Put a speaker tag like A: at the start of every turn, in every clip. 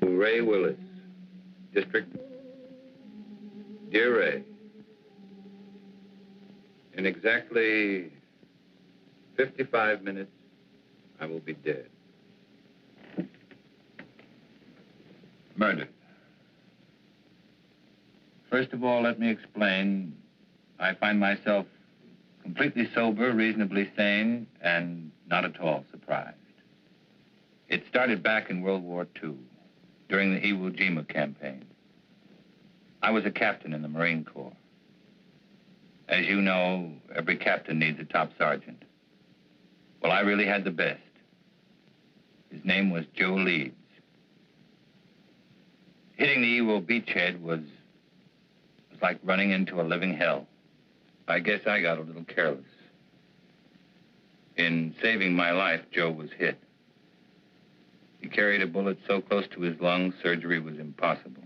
A: Ray Willis, District. Dear Ray, in exactly 55 minutes, I will be dead. Murdered. First of all, let me explain. I find myself completely sober, reasonably sane, and not at all surprised. It started back in World War II, during the Iwo Jima campaign. I was a captain in the Marine Corps. As you know, every captain needs a top sergeant. Well, I really had the best. His name was Joe Leeds. Hitting the Iwo beachhead was like running into a living hell. I guess I got a little careless. In saving my life, Joe was hit. He carried a bullet so close to his lungs, surgery was impossible.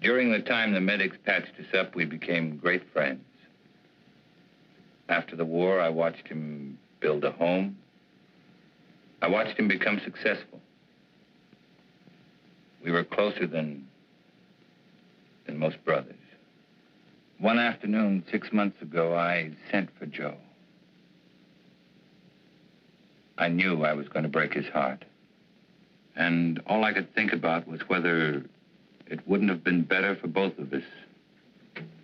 A: During the time the medics patched us up, we became great friends. After the war, I watched him build a home. I watched him become successful. We were closer than most brothers. One afternoon, 6 months ago, I sent for Joe. I knew I was going to break his heart. And all I could think about was whether it wouldn't have been better for both of us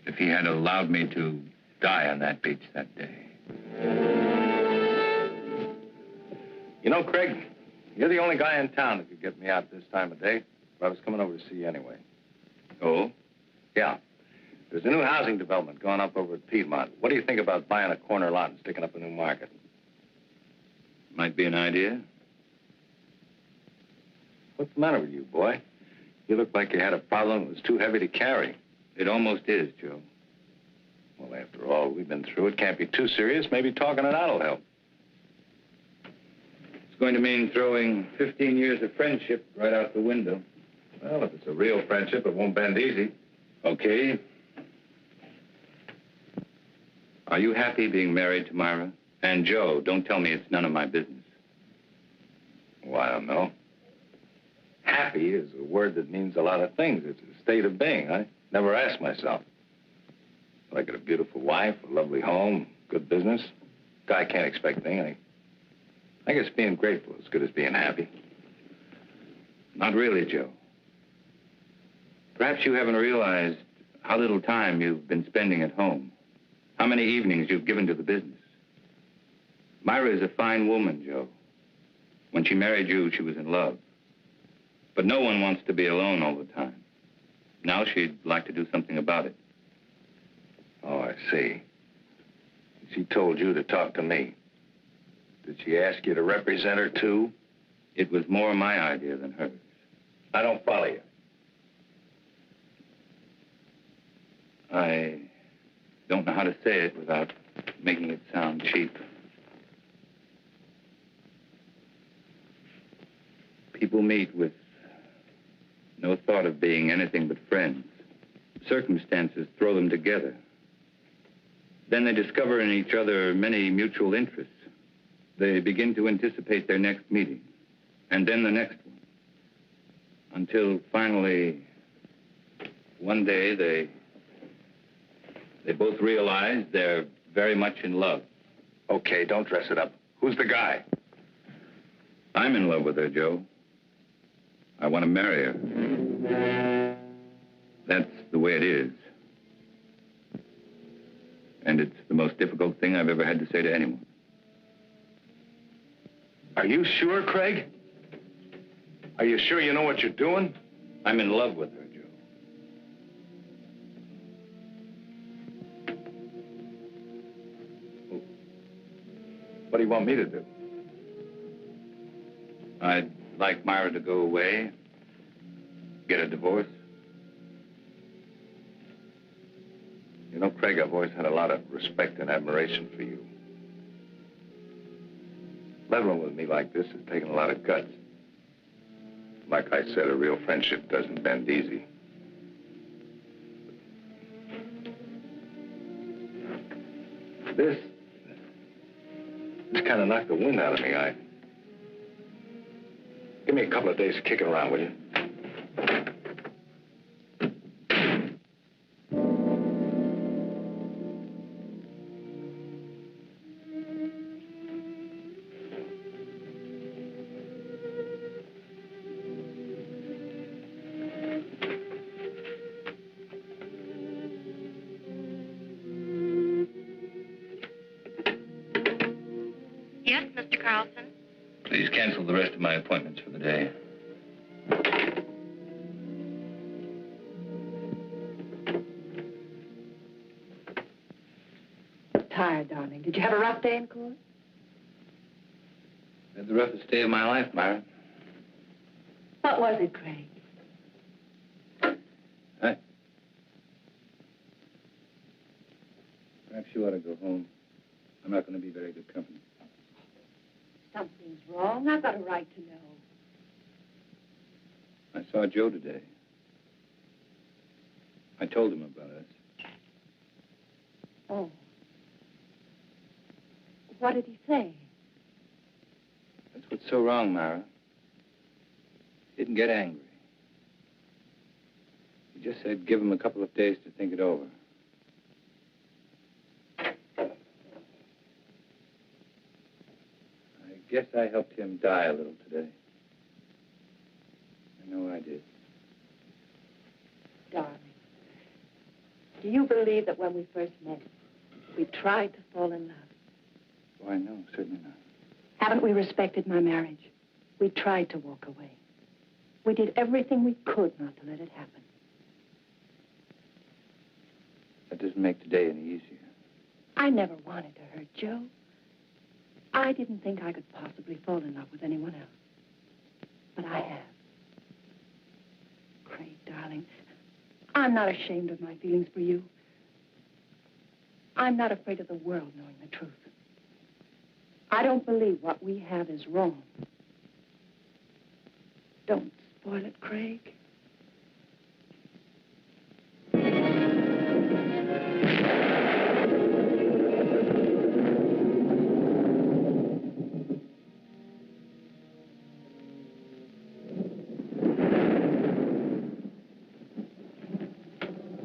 A: if he had allowed me to die on that beach that day.
B: You know, Craig, you're the only guy in town that could get me out this time of day. But I was coming over to see you anyway.
A: Oh?
B: Yeah. There's a new housing development going up over at Piedmont. What do you think about buying a corner lot and sticking up a new market?
A: Might be an idea.
B: What's the matter with you, boy? You look like you had a problem that was too heavy to carry.
A: It almost is, Joe.
B: Well, after all we've been through, it can't be too serious. Maybe talking it out will help.
A: It's going to mean throwing 15 years of friendship right out the window.
B: Well, if it's a real friendship, it won't bend easy.
A: Okay. Are you happy being married to Myra? And Joe, don't tell me it's none of my business.
B: Well, I don't know. Happy is a word that means a lot of things. It's a state of being. I never asked myself. Well, I got a beautiful wife, a lovely home, good business. Guy can't expect anything. I guess being grateful is as good as being happy.
A: Not really, Joe. Perhaps you haven't realized how little time you've been spending at home. How many evenings you've given to the business. Myra is a fine woman, Joe. When she married you, she was in love. But no one wants to be alone all the time. Now she'd like to do something about it.
B: Oh, I see. She told you to talk to me. Did she ask you to represent her, too?
A: It was more my idea than hers.
B: I don't follow you.
A: I don't know how to say it without making it sound cheap. People meet with no thought of being anything but friends. Circumstances throw them together. Then they discover in each other many mutual interests. They begin to anticipate their next meeting, and then the next one. Until finally, one day, they both realize they're very much in love.
B: Okay, don't dress it up. Who's the guy?
A: I'm in love with her, Joe. I want to marry her. That's the way it is. And it's the most difficult thing I've ever had to say to anyone.
B: Are you sure, Craig? Are you sure you know what you're doing?
A: I'm in love with her, Joe.
B: What do you want me to do?
A: I'd like Myra to go away, get a divorce.
B: You know, Craig, I've always had a lot of respect and admiration for you. Leveling with me like this has taken a lot of guts. Like I said, a real friendship doesn't bend easy. This kind of knocked the wind out of me. Give me a couple of days to kick it around, will you?
C: Yes, Mr. Carlson?
A: Please cancel the rest of my appointments for the day.
D: Tired, darling. Did you have a rough day in court?
A: Had the roughest day of my life, Myra.
D: What was it, Craig?
A: Perhaps you ought to go home. I'm not going to be very good company.
D: Something's wrong. I've got a right to know.
A: I saw Joe today. I told him about us.
D: Oh. What did he say?
A: That's what's so wrong, Myra. He didn't get angry. He just said give him a couple of days to think it over. I guess I helped him die a little today. I know I did.
D: Darling, do you believe that when we first met, we tried to fall in love?
A: Why, no, certainly not.
D: Haven't we respected my marriage? We tried to walk away. We did everything we could not to let it happen.
A: That doesn't make today any easier.
D: I never wanted to hurt Joe. I didn't think I could possibly fall in love with anyone else. But I have. Craig, darling, I'm not ashamed of my feelings for you. I'm not afraid of the world knowing the truth. I don't believe what we have is wrong. Don't spoil it, Craig.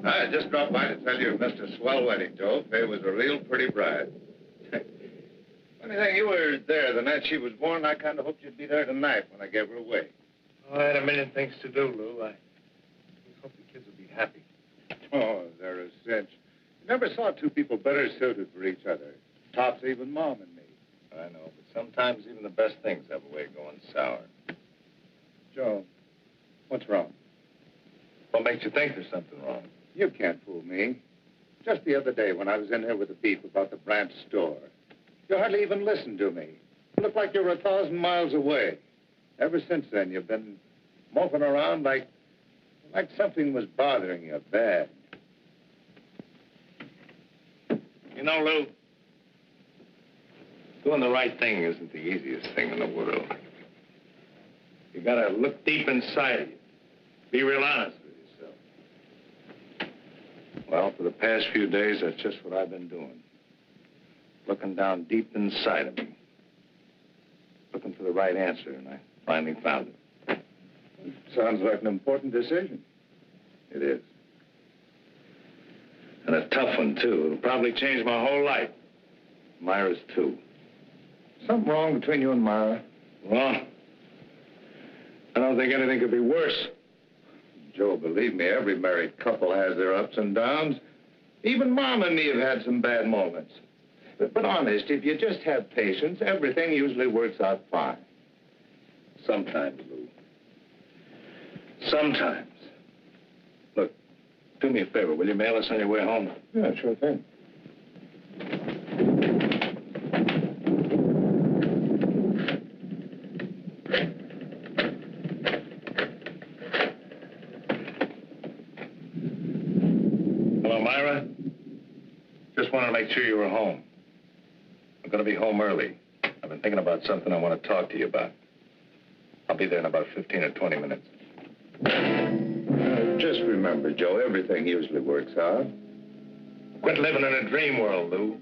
B: I just dropped by to tell you of Mr. Swell wedding, Joe. Faye was a real pretty bride. Funny thing, you were there the night she was born. I kind of hoped you'd be there tonight when I gave her away.
E: Oh, I had a million things to do, Lou. I hope the kids will be happy.
B: Oh, they're a cinch. You never saw two people better suited for each other. Tops even Mom and me.
E: I know, but sometimes even the best things have a way of going sour.
B: Joe, what's wrong?
E: What makes you think there's something wrong?
B: You can't fool me. Just the other day when I was in here with the beef about the branch store, you hardly even listened to me. You looked like you were 1,000 miles away. Ever since then, you've been moping around like something was bothering you bad.
E: You know, Lou, doing the right thing isn't the easiest thing in the world. You gotta look deep inside of you. Be real honest with yourself. Well, for the past few days, that's just what I've been doing. Looking down deep inside of me. Looking for the right answer, and I finally found it.
B: Sounds like an important decision.
E: It is. And a tough one, too. It'll probably change my whole life. Myra's, too.
B: Something wrong between you and Myra?
E: Well, I don't think anything could be worse.
B: Joe, believe me, every married couple has their ups and downs. Even Mom and me have had some bad moments. But honest, if you just have patience, everything usually works out fine.
E: Sometimes, Lou. Sometimes. Look, do me a favor. Will you mail us on your way home?
B: Yeah, sure thing.
E: Hello, Myra. Just wanted to make sure you were home. I'm going to be home early. I've been thinking about something I want to talk to you about. I'll be there in about 15 or 20 minutes.
B: Just remember, Joe, everything usually works out.
E: Quit living in a dream world, Lou.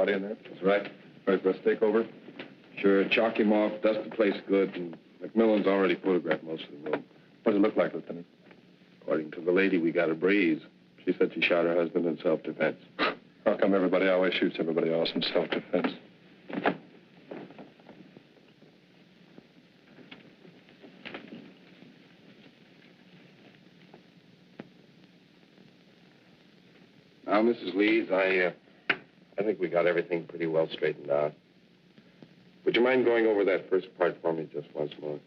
F: everybody in there?
B: That's right.
F: Ready for a takeover?
B: Sure, chalk him off, dust the place good, and McMillan's already photographed most of the room.
F: What does it look like, Lieutenant?
B: According to the lady, we got a breeze. She said she shot her husband in self-defense.
F: How come everybody always shoots everybody else in self-defense?
B: Now, Mrs. Leeds, I think we got everything pretty well straightened out. Would you mind going over that first part for me just once more?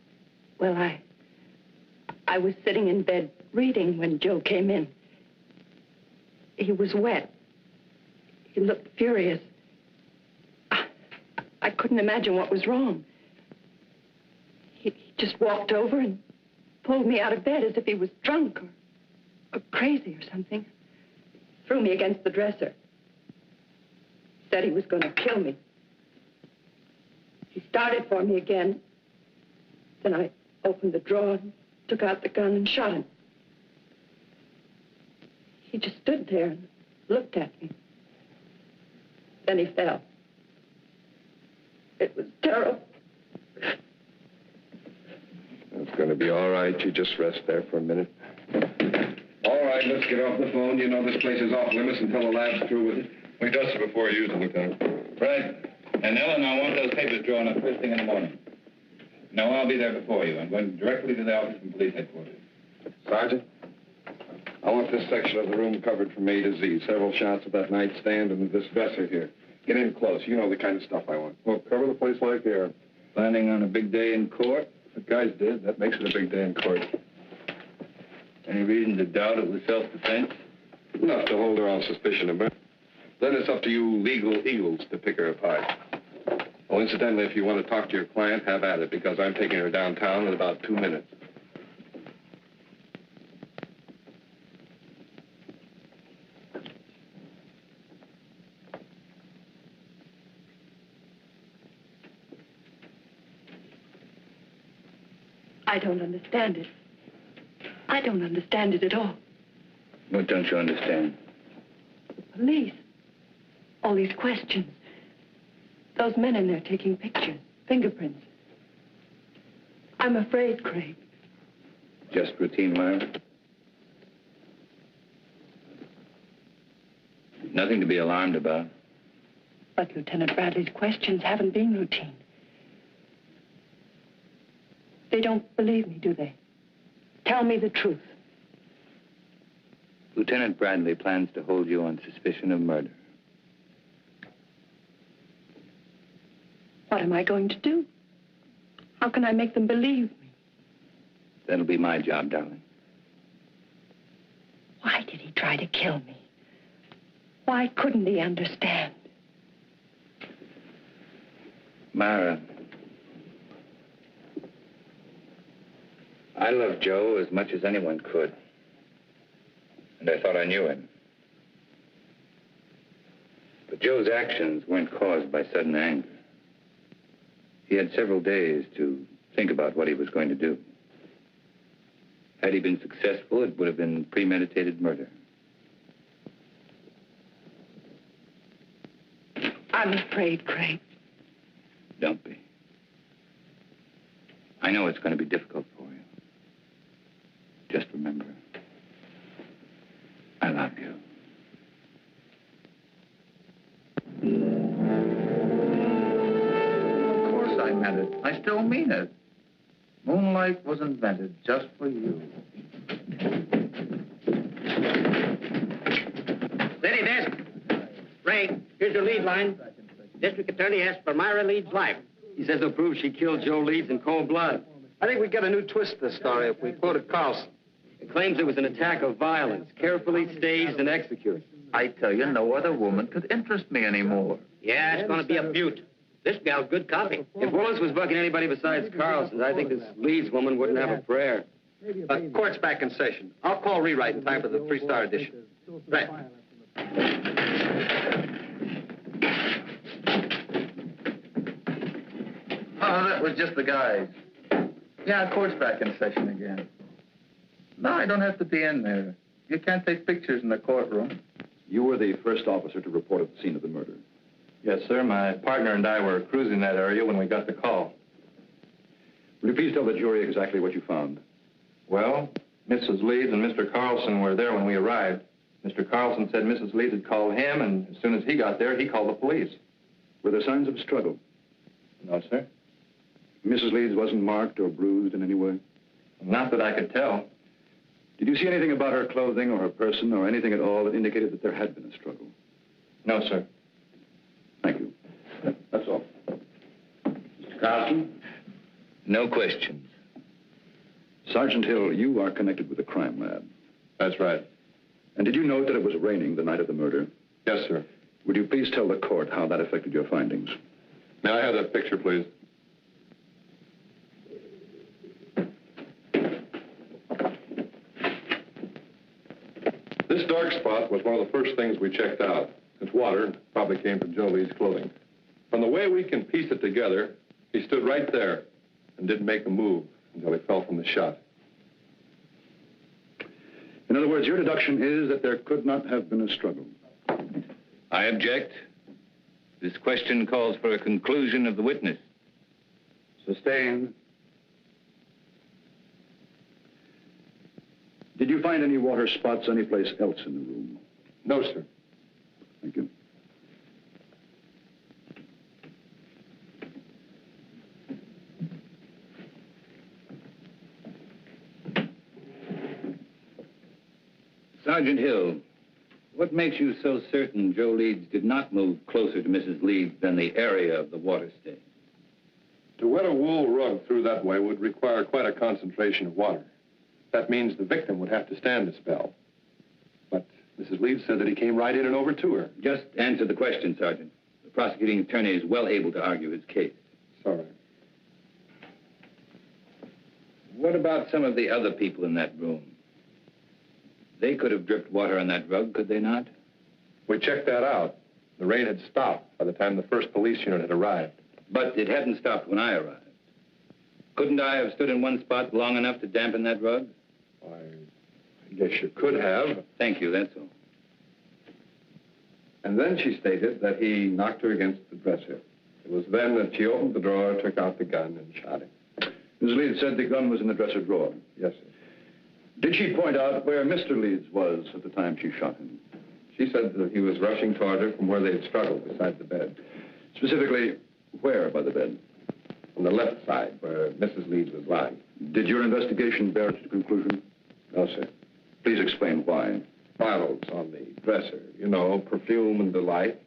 D: Well, I was sitting in bed reading when Joe came in. He was wet. He looked furious. I couldn't imagine what was wrong. He just walked over and pulled me out of bed as if he was drunk or crazy or something. Threw me against the dresser. Said he was going to kill me. He started for me again. Then I opened the drawer and took out the gun and shot him. He just stood there and looked at me. Then he fell. It was terrible.
B: It's going to be all right. You just rest there for a minute. All right, let's get off the phone. You know this place is off limits until the lab's through with it.
F: We dust it before you use it, Lieutenant.
A: Right. And Ellen, I want those papers drawn up first thing in the morning. No, I'll be there before you. I'm going directly to the office from police headquarters.
B: Sergeant, I want this section of the room covered from A to Z. Several shots of that nightstand and this dresser here. Get in close. You know the kind of stuff I want.
F: Well, cover the place like air.
A: Planning on a big day in court?
F: The guys did. That makes it a big day in court.
A: Any reason to doubt it was self-defense?
B: Enough to hold her on suspicion of murder. Then it's up to you legal eagles to pick her apart. Oh, incidentally, if you want to talk to your client, have at it, because I'm taking her downtown in about 2 minutes.
D: I don't understand it. I don't understand it at all.
A: What don't you understand?
D: The police. All these questions. Those men in there taking pictures, fingerprints. I'm afraid, Craig.
A: Just routine, Myra? Nothing to be alarmed about.
D: But Lieutenant Bradley's questions haven't been routine. They don't believe me, do they? Tell me the truth.
A: Lieutenant Bradley plans to hold you on suspicion of murder.
D: What am I going to do? How can I make them believe me?
A: That'll be my job, darling.
D: Why did he try to kill me? Why couldn't he understand?
A: Myra, I love Joe as much as anyone could. And I thought I knew him. But Joe's actions weren't caused by sudden anger. He had several days to think about what he was going to do. Had he been successful, it would have been premeditated murder.
D: I'm afraid, Craig.
A: Don't be. I know it's going to be difficult for you. Just remember, I love you.
G: Of course I meant it. I still mean it. Moonlight was invented just for you.
H: Steady, desk. Ray, here's your lead line. District Attorney asks for Myra Leeds' life.
I: He says he'll prove she killed Joe Leeds in cold blood. I think we get a new twist to the story if we quoted Carlson. It claims it was an attack of violence, carefully staged and executed.
G: I tell you, no other woman could interest me anymore.
H: Yeah, it's going to be a beaut. This gal's good copy.
I: If Willis was bucking anybody besides Carlson, I think this Leeds woman wouldn't have a prayer. Court's back in session. I'll call rewrite in time for the 3-star edition. Right.
G: Oh, that was just the guys. Yeah, court's back in session again. No, I don't have to be in there. You can't take pictures in the courtroom.
J: You were the first officer to report at the scene of the murder.
E: Yes, sir. My partner and I were cruising that area when we got the call.
F: Will you please tell the jury exactly what you found?
E: Well, Mrs. Leeds and Mr. Carlson were there when we arrived. Mr. Carlson said Mrs. Leeds had called him, and as soon as he got there, he called the police.
F: Were there signs of struggle?
E: No, sir.
F: Mrs. Leeds wasn't marked or bruised in any way?
E: Not that I could tell.
F: Did you see anything about her clothing or her person or anything at all that indicated that there had been a struggle?
E: No, sir.
F: Thank you. That's all.
B: Mr. Carlson?
A: No questions.
F: Sergeant Hill, you are connected with the crime lab.
E: That's right.
F: And did you note that it was raining the night of the murder?
E: Yes, sir.
F: Would you please tell the court how that affected your findings? May I have that picture, please? This dark spot was one of the first things we checked out. Its water probably came from Joe Lee's clothing. From the way we can piece it together, he stood right there and didn't make a move until he fell from the shot. In other words, your deduction is that there could not have been a struggle.
A: I object. This question calls for a conclusion of the witness.
F: Sustained. Did you find any water spots anyplace else in the room?
E: No, sir.
F: Thank you.
A: Sergeant Hill, what makes you so certain Joe Leeds did not move closer to Mrs. Leeds than the area of the water stain?
F: To wet a wool rug through that way would require quite a concentration of water. That means the victim would have to stand a spell. But Mrs. Leeds said that he came right in and over to her.
A: Just answer the question, Sergeant. The prosecuting attorney is well able to argue his case.
F: Sorry.
A: What about some of the other people in that room? They could have dripped water on that rug, could they not?
F: We checked that out. The rain had stopped by the time the first police unit had arrived.
A: But it hadn't stopped when I arrived. Couldn't I have stood in one spot long enough to dampen that rug?
F: I guess you could have.
A: Thank you, that's all.
F: And then she stated that he knocked her against the dresser. It was then that she opened the drawer, took out the gun, and shot him.
J: Ms. Leeds said the gun was in the dresser drawer.
F: Yes, sir.
J: Did she point out where Mr. Leeds was at the time she shot him?
F: She said that he was rushing toward her from where they had struggled beside the bed.
J: Specifically, where by the bed?
F: On the left side, where Mrs. Leeds was lying.
J: Did your investigation bear it to conclusion?
F: No, sir.
J: Please explain why.
F: Bottles on the dresser, you know, perfume and the like.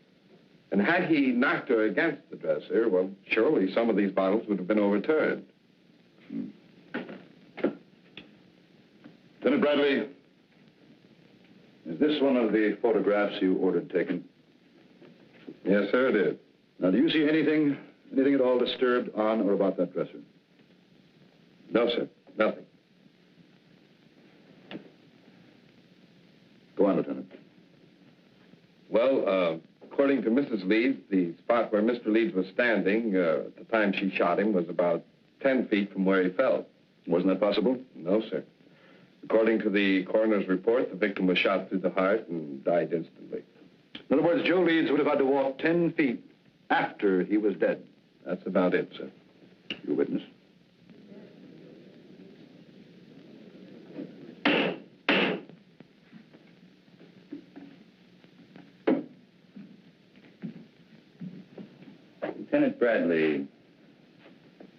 F: And had he knocked her against the dresser, well, surely some of these bottles would have been overturned.
J: Lieutenant Bradley, is this one of the photographs you ordered taken?
F: Yes, sir, it is.
J: Now, do you see anything at all disturbed on or about that dresser?
F: No, sir, nothing.
J: Go on, Lieutenant.
F: Well, according to Mrs. Leeds, the spot where Mr. Leeds was standing at the time she shot him was about 10 feet from where he fell.
J: Wasn't that possible?
F: No, sir. According to the coroner's report, the victim was shot through the heart and died instantly.
J: In other words, Joe Leeds would have had to walk 10 feet after he was dead.
F: That's about it, sir.
J: Your witness.
A: Lieutenant Bradley,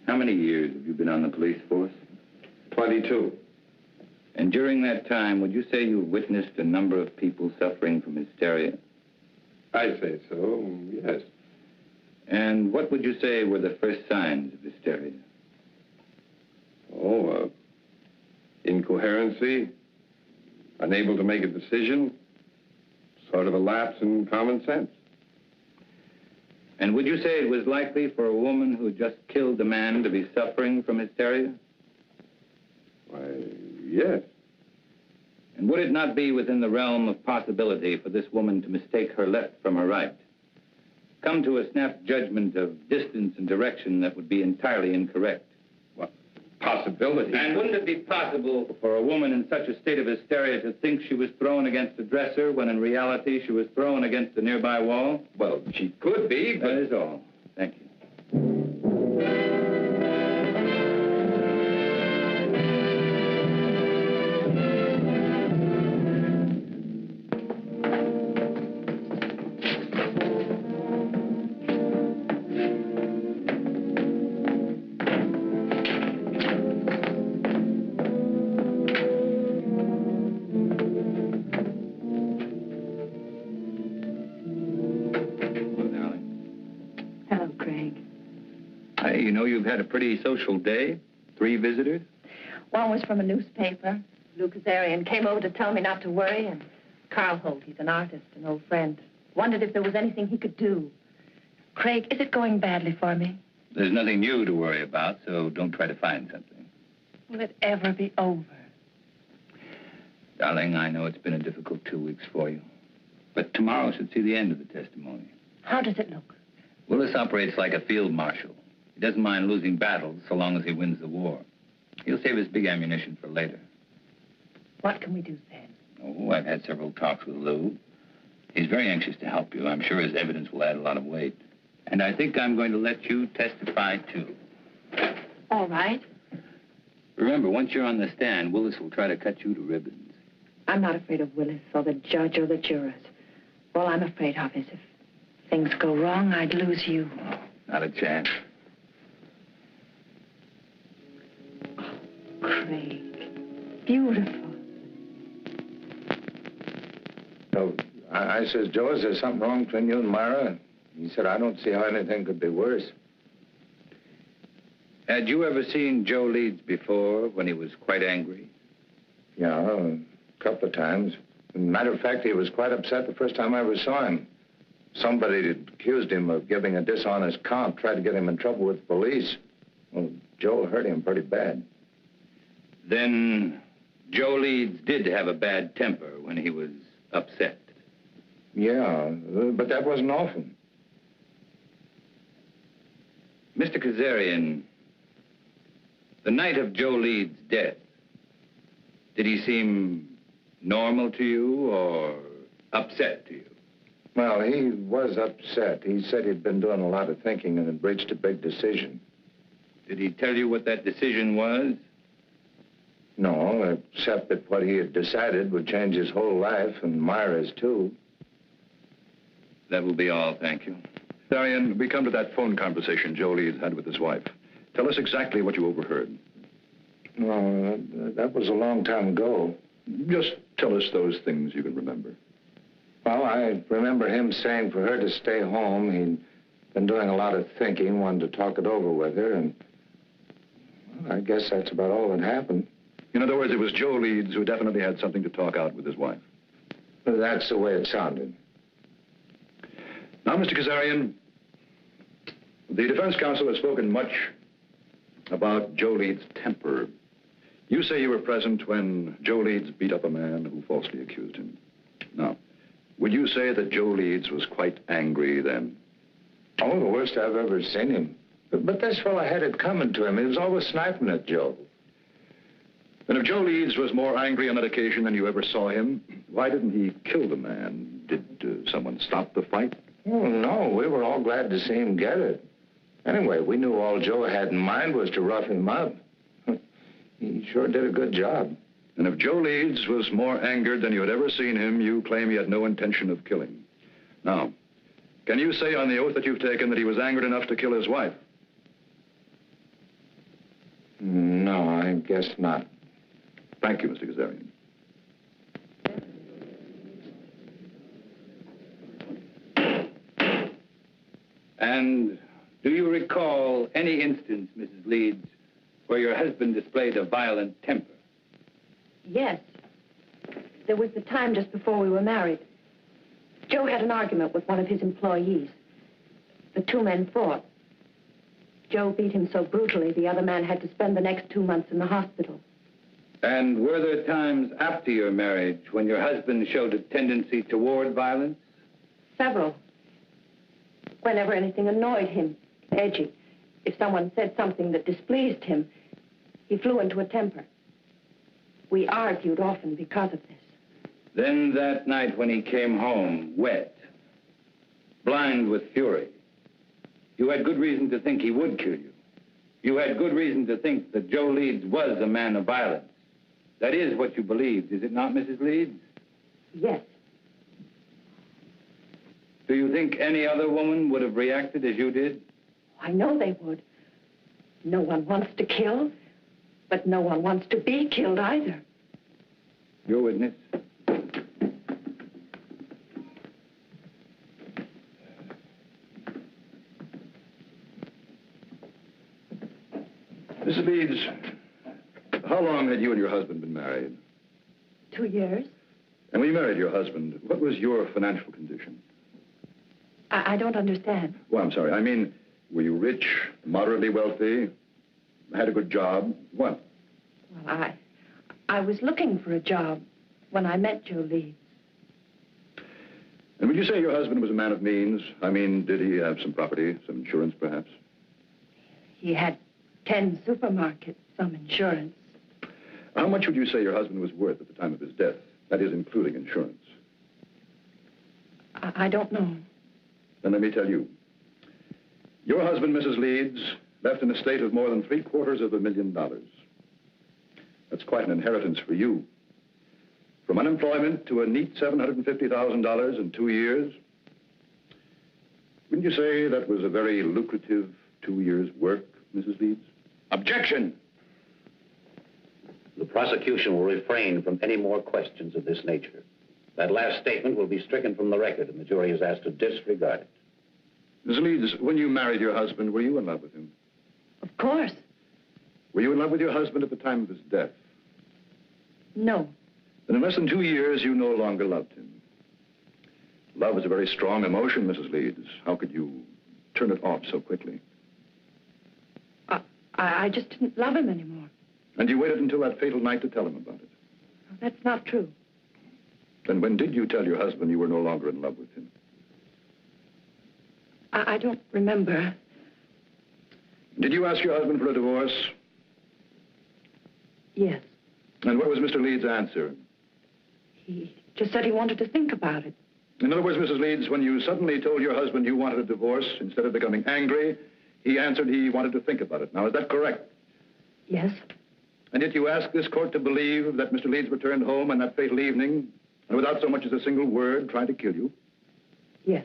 A: how many years have you been on the police force?
F: 22.
A: And during that time, would you say you witnessed a number of people suffering from hysteria?
F: I say so, yes.
A: And what would you say were the first signs of hysteria?
F: Oh, incoherency, unable to make a decision, sort of a lapse in common sense.
A: And would you say it was likely for a woman who just killed a man to be suffering from hysteria?
F: Why, yes.
A: And would it not be within the realm of possibility for this woman to mistake her left from her right? Come to a snap judgment of distance and direction that would be entirely incorrect?
B: possibility.
A: And wouldn't it be possible for a woman in such a state of hysteria to think she was thrown against a dresser when in reality she was thrown against a nearby wall?
B: Well, she could be, but...
A: That is all. Thank you. You know you've had a pretty social day. 3 visitors.
D: One was from a newspaper. Lou Kazarian came over to tell me not to worry, and Carl Holt, he's an artist, an old friend, wondered if there was anything he could do. Craig, is it going badly for me?
A: There's nothing new to worry about, so don't try to find something.
D: Will it ever be over?
A: Darling, I know it's been a difficult 2 weeks for you, but tomorrow should see the end of the testimony.
D: How does it look?
A: Willis operates like a field marshal. He doesn't mind losing battles so long as he wins the war. He'll save his big ammunition for later.
D: What can we do then?
A: Oh, I've had several talks with Lou. He's very anxious to help you. I'm sure his evidence will add a lot of weight. And I think I'm going to let you testify, too.
D: All right.
A: Remember, once you're on the stand, Willis will try to cut you to ribbons.
D: I'm not afraid of Willis or the judge or the jurors. All I'm afraid of is if things go wrong, I'd lose you.
A: Oh, not a chance.
D: Craig, beautiful.
B: So I says, Joe, is there something wrong between you and Myra? He said, I don't see how anything could be worse.
A: Had you ever seen Joe Leeds before when he was quite angry?
B: Yeah, a couple of times. Matter of fact, he was quite upset the first time I ever saw him. Somebody had accused him of giving a dishonest count, tried to get him in trouble with the police. Well, Joe hurt him pretty bad.
A: Then Joe Leeds did have a bad temper when he was upset.
B: Yeah, but that wasn't often.
A: Mr. Kazarian, the night of Joe Leeds' death, did he seem normal to you or upset to you?
B: Well, he was upset. He said he'd been doing a lot of thinking and had reached a big decision.
A: Did he tell you what that decision was?
B: No, except that what he had decided would change his whole life, and Myra's, too.
A: That will be all, thank you.
F: Darian, we come to that phone conversation Joe Leeds had with his wife. Tell us exactly what you overheard.
B: Well, that was a long time ago.
F: Just tell us those things you can remember.
B: Well, I remember him saying for her to stay home. He'd been doing a lot of thinking, wanted to talk it over with her, and well, I guess that's about all that happened.
F: In other words, it was Joe Leeds who definitely had something to talk out with his wife.
B: That's the way it sounded.
F: Now, Mr. Kazarian, the defense counsel has spoken much about Joe Leeds' temper. You say you were present when Joe Leeds beat up a man who falsely accused him. Now, would you say that Joe Leeds was quite angry then?
B: Oh, the worst I've ever seen him. But this fellow had it coming to him. He was always sniping at Joe.
F: And if Joe Leeds was more angry on that occasion than you ever saw him, why didn't he kill the man? Did someone stop the fight?
B: Oh, no. We were all glad to see him get it. Anyway, we knew all Joe had in mind was to rough him up. He sure did a good job.
F: And if Joe Leeds was more angered than you had ever seen him, you claim he had no intention of killing. Now, can you say on the oath that you've taken that he was angered enough to kill his wife?
B: No, I guess not.
F: Thank you, Mr. Kazarian.
A: And do you recall any instance, Mrs. Leeds, where your husband displayed a violent temper?
D: Yes. There was the time just before we were married. Joe had an argument with one of his employees. The 2 men fought. Joe beat him so brutally, the other man had to spend the next 2 months in the hospital.
A: And were there times after your marriage when your husband showed a tendency toward violence?
D: Several. Whenever anything annoyed him, edgy. If someone said something that displeased him, He flew into a temper. We argued often because of this.
B: Then that night when he came home, wet, blind with fury, you had good reason to think he would kill you. You had good reason to think that Joe Leeds was a man of violence. That is what you believed, is it not, Mrs. Leeds?
D: Yes.
B: Do you think any other woman would have reacted as you did?
D: I know they would. No one wants to kill, but no one wants to be killed either.
B: Your witness.
J: Mrs. Leeds, how long had you and your husband been married?
D: 2 years.
J: And when you married your husband, what was your financial condition?
D: I don't understand.
J: Well, I'm sorry. I mean, were you rich, moderately wealthy, had a good job? What?
D: Well, I was looking for a job when I met Joe Leeds.
J: And would you say your husband was a man of means? I mean, did he have some property, some insurance, perhaps?
D: He had 10 supermarkets, some insurance.
J: How much would you say your husband was worth at the time of his death? That is, including insurance.
D: I don't know.
J: Then let me tell you. Your husband, Mrs. Leeds, left an estate of more than $750,000. That's quite an inheritance for you. From unemployment to a neat $750,000 in 2 years. Wouldn't you say that was a very lucrative 2 years' work, Mrs. Leeds? Objection!
K: The prosecution will refrain from any more questions of this nature. That last statement will be stricken from the record, and the jury is asked to disregard it.
J: Mrs. Leeds, when you married your husband, were you in love with him?
D: Of course.
J: Were you in love with your husband at the time of his death?
D: No.
J: Then in less than 2 years, you no longer loved him. Love is a very strong emotion, Mrs. Leeds. How could you turn it off so quickly?
D: I just didn't love him anymore.
J: And you waited until that fatal night to tell him about it?
D: That's not true.
J: Then when did you tell your husband you were no longer in love with him?
D: I don't remember.
J: Did you ask your husband for a divorce?
D: Yes.
J: And what was Mr. Leeds' answer?
D: He just said he wanted to think about it.
J: In other words, Mrs. Leeds, when you suddenly told your husband you wanted a divorce, instead of becoming angry, he answered he wanted to think about it. Now, is that correct?
D: Yes.
J: And yet you asked this court to believe that Mr. Leeds returned home on that fatal evening, and without so much as a single word, tried to kill you?
D: Yes.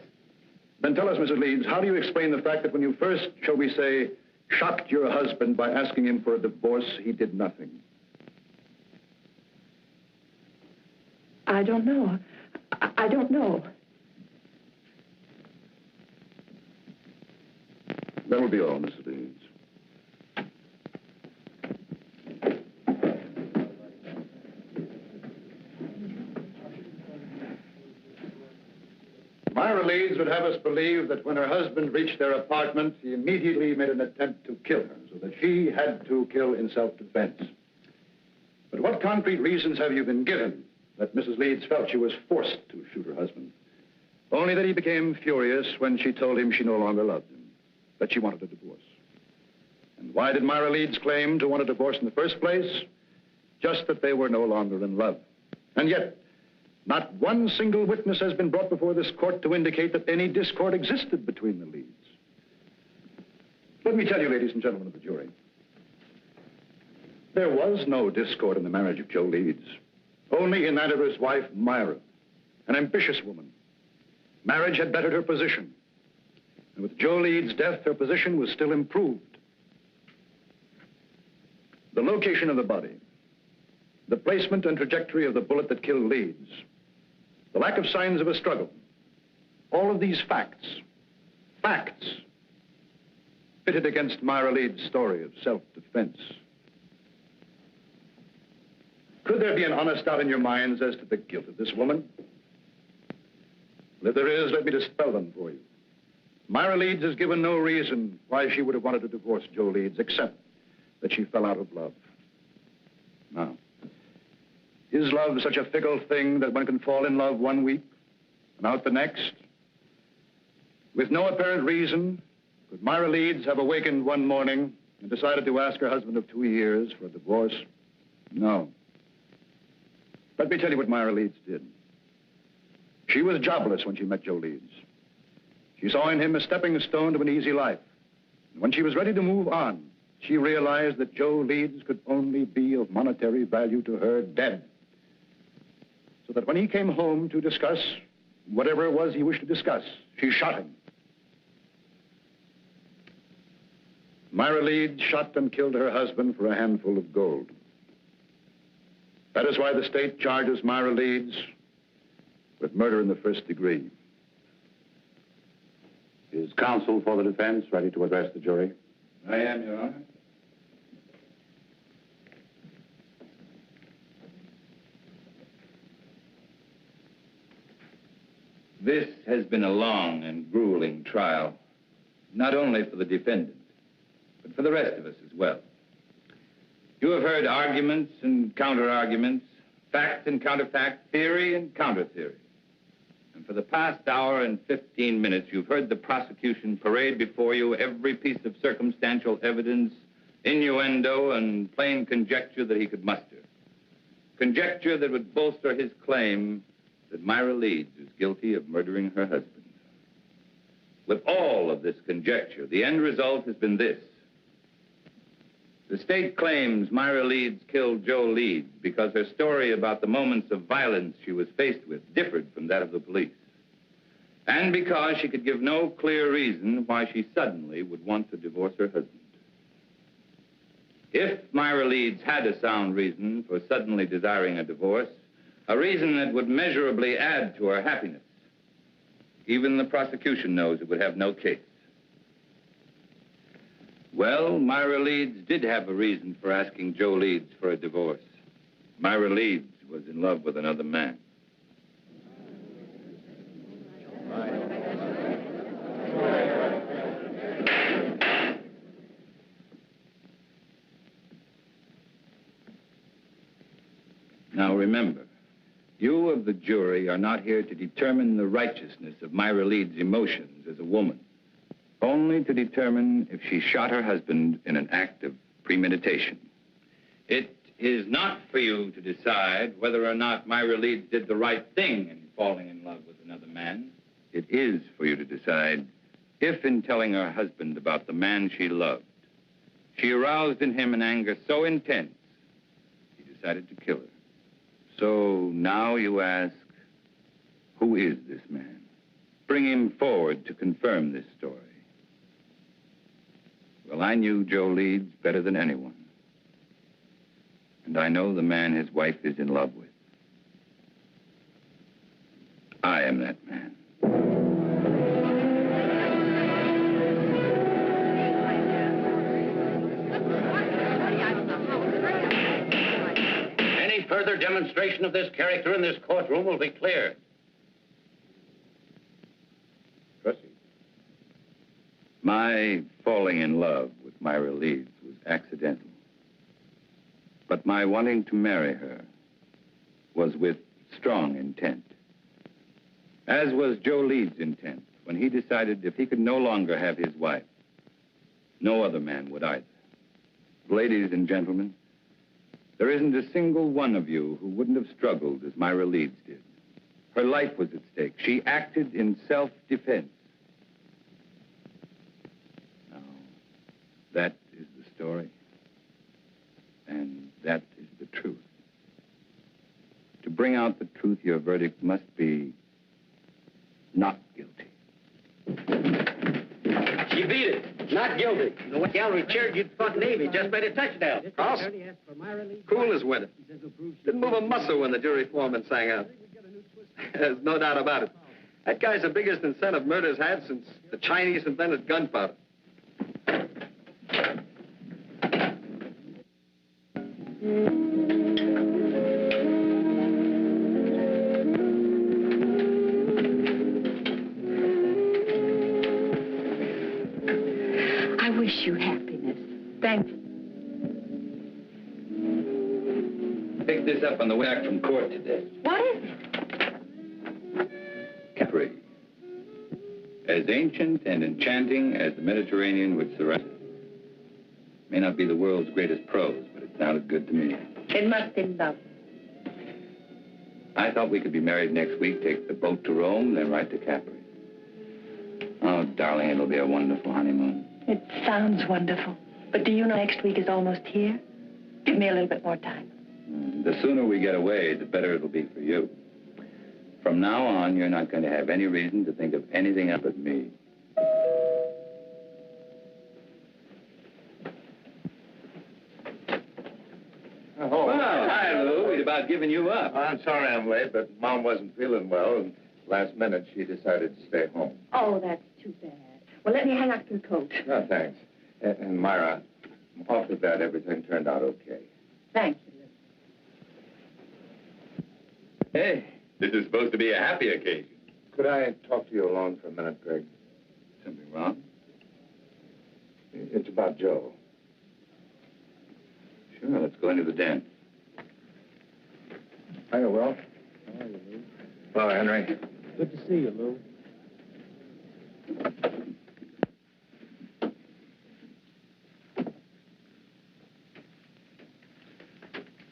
J: Then tell us, Mrs. Leeds, how do you explain the fact that when you first, shall we say, shocked your husband by asking him for a divorce, he did nothing?
D: I don't know. I don't know.
J: That will be all, Mrs. Leeds. Myra Leeds would have us believe that when her husband reached their apartment, he immediately made an attempt to kill her, so that she had to kill in self-defense. But what concrete reasons have you been given that Mrs. Leeds felt she was forced to shoot her husband? Only that he became furious when she told him she no longer loved him, that she wanted a divorce. And why did Myra Leeds claim to want a divorce in the first place? Just that they were no longer in love. And yet, not one single witness has been brought before this court to indicate that any discord existed between the Leeds. Let me tell you, ladies and gentlemen of the jury, there was no discord in the marriage of Joe Leeds, only in that of his wife, Myra, an ambitious woman. Marriage had bettered her position, and with Joe Leeds' death, her position was still improved. The location of the body, the placement and trajectory of the bullet that killed Leeds, the lack of signs of a struggle, all of these facts, pitted against Myra Leeds' story of self-defense. Could there be an honest doubt in your minds as to the guilt of this woman? Well, if there is, let me dispel them for you. Myra Leeds has given no reason why she would have wanted to divorce Joe Leeds, except that she fell out of love. Now, is love such a fickle thing that one can fall in love one week and out the next? With no apparent reason, could Myra Leeds have awakened one morning and decided to ask her husband of 2 years for a divorce? No. Let me tell you what Myra Leeds did. She was jobless when she met Joe Leeds. She saw in him a stepping stone to an easy life. And when she was ready to move on, she realized that Joe Leeds could only be of monetary value to her dead. So that when he came home to discuss whatever it was he wished to discuss, she shot him. Myra Leeds shot and killed her husband for a handful of gold. That is why the state charges Myra Leeds with murder in the first degree.
K: Is counsel for the defense ready to address the jury?
A: I am, Your Honor. This has been a long and grueling trial, not only for the defendant, but for the rest of us as well. You have heard arguments and counter-arguments, fact and counter-fact, theory and counter-theory. And for the past hour and 15 minutes, you've heard the prosecution parade before you every piece of circumstantial evidence, innuendo, and plain conjecture that he could muster. Conjecture that would bolster his claim that Myra Leeds is guilty of murdering her husband. With all of this conjecture, the end result has been this. The state claims Myra Leeds killed Joe Leeds because her story about the moments of violence she was faced with differed from that of the police. And because she could give no clear reason why she suddenly would want to divorce her husband. If Myra Leeds had a sound reason for suddenly desiring a divorce, a reason that would measurably add to her happiness, even the prosecution knows it would have no case. Well, Myra Leeds did have a reason for asking Joe Leeds for a divorce. Myra Leeds was in love with another man. Now remember, you of the jury are not here to determine the righteousness of Myra Leeds' emotions as a woman. Only to determine if she shot her husband in an act of premeditation. It is not for you to decide whether or not Myra Leeds did the right thing in falling in love with another man. It is for you to decide if, in telling her husband about the man she loved, she aroused in him an anger so intense, he decided to kill her. So now you ask, who is this man? Bring him forward to confirm this story. Well, I knew Joe Leeds better than anyone. And I know the man his wife is in love with. I am that man.
K: Any further demonstration of this character in this courtroom will be cleared.
A: My falling in love with Myra Leeds was accidental. But my wanting to marry her was with strong intent. As was Joe Leeds' intent when he decided if he could no longer have his wife, no other man would either. Ladies and gentlemen, there isn't a single one of you who wouldn't have struggled as Myra Leeds did. Her life was at stake. She acted in self-defense. That is the story, and that is the truth. To bring out the truth, your verdict must be not guilty.
I: She beat it. Not guilty.
H: The gallery cheered you'd fought Navy, just made a touchdown.
G: Carlson, cool as winter. Didn't move a muscle when the jury foreman sang out. There's no doubt about it. That guy's the biggest incentive murder's had since the Chinese invented gunpowder.
D: I wish you happiness. Thank you.
A: Picked this up on the way back from court today.
D: What is it?
A: Capri. As ancient and enchanting as the Mediterranean would surround it. May not be the world's greatest prose, but it sounded good to me.
D: It must be lovely.
A: I thought we could be married next week, take the boat to Rome, then right to Capri. Oh, darling, it'll be a wonderful honeymoon.
D: It sounds wonderful. But do you know next week is almost here? Give me a little bit more time.
A: The sooner we get away, the better it'll be for you. From now on, you're not going to have any reason to think of anything else but me.
B: Oh,
A: Well, hi, Lou. We'd about given you up.
B: I'm sorry I'm late, but Mom wasn't feeling well, and last minute she decided to stay home.
D: Oh, that's too bad. Well, let me hang up your coat.
B: No, thanks. And Myra, I'm awfully glad everything turned out okay.
D: Thank you, Lou.
A: Hey, this is supposed to be a happy occasion.
B: Could I talk to you alone for a minute, Greg?
A: Something wrong?
B: It's about Joe.
A: Sure, let's go into the den.
B: Hiya, Will.
I: How are you, Lou?
B: Hello, Henry.
I: Good to see you, Lou.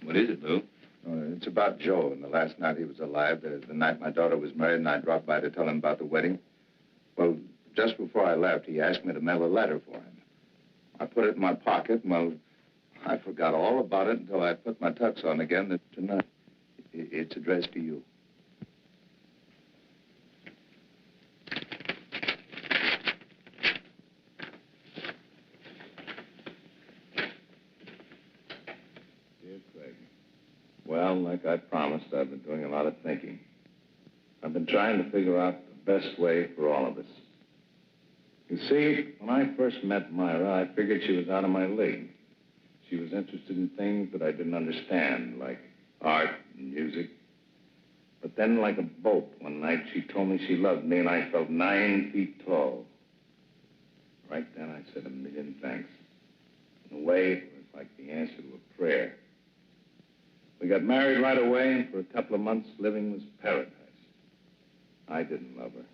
A: What is it, Lou?
B: It's about Joe and the last night he was alive, the night my daughter was married, and I dropped by to tell him about the wedding. Well, just before I left, he asked me to mail a letter for him. I put it in my pocket, and, well, I forgot all about it until I put my tux on again tonight. It's addressed to you. Dear Craig, well, like I promised, I've been doing a lot of thinking. I've been trying to figure out the best way for all of us. You see, when I first met Myra, I figured she was out of my league. She was interested in things that I didn't understand, like art and music. But then, like a bolt, one night, she told me she loved me, and I felt 9 feet tall. Right then, I said a million thanks. In a way, it was like the answer to a prayer. We got married right away, and for a couple of months, living was paradise. I didn't love her.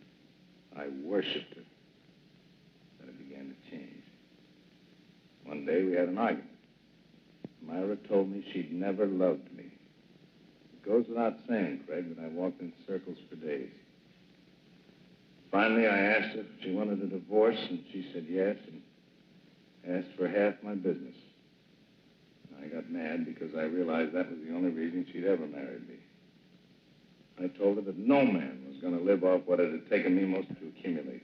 B: I worshipped her. Then it began to change. One day, we had an argument. Myra told me she'd never loved me. It goes without saying, Craig, that I walked in circles for days. Finally, I asked her if she wanted a divorce, and she said yes, and asked for half my business. I got mad because I realized that was the only reason she'd ever married me. I told her that no man was going to live off what it had taken me most to accumulate.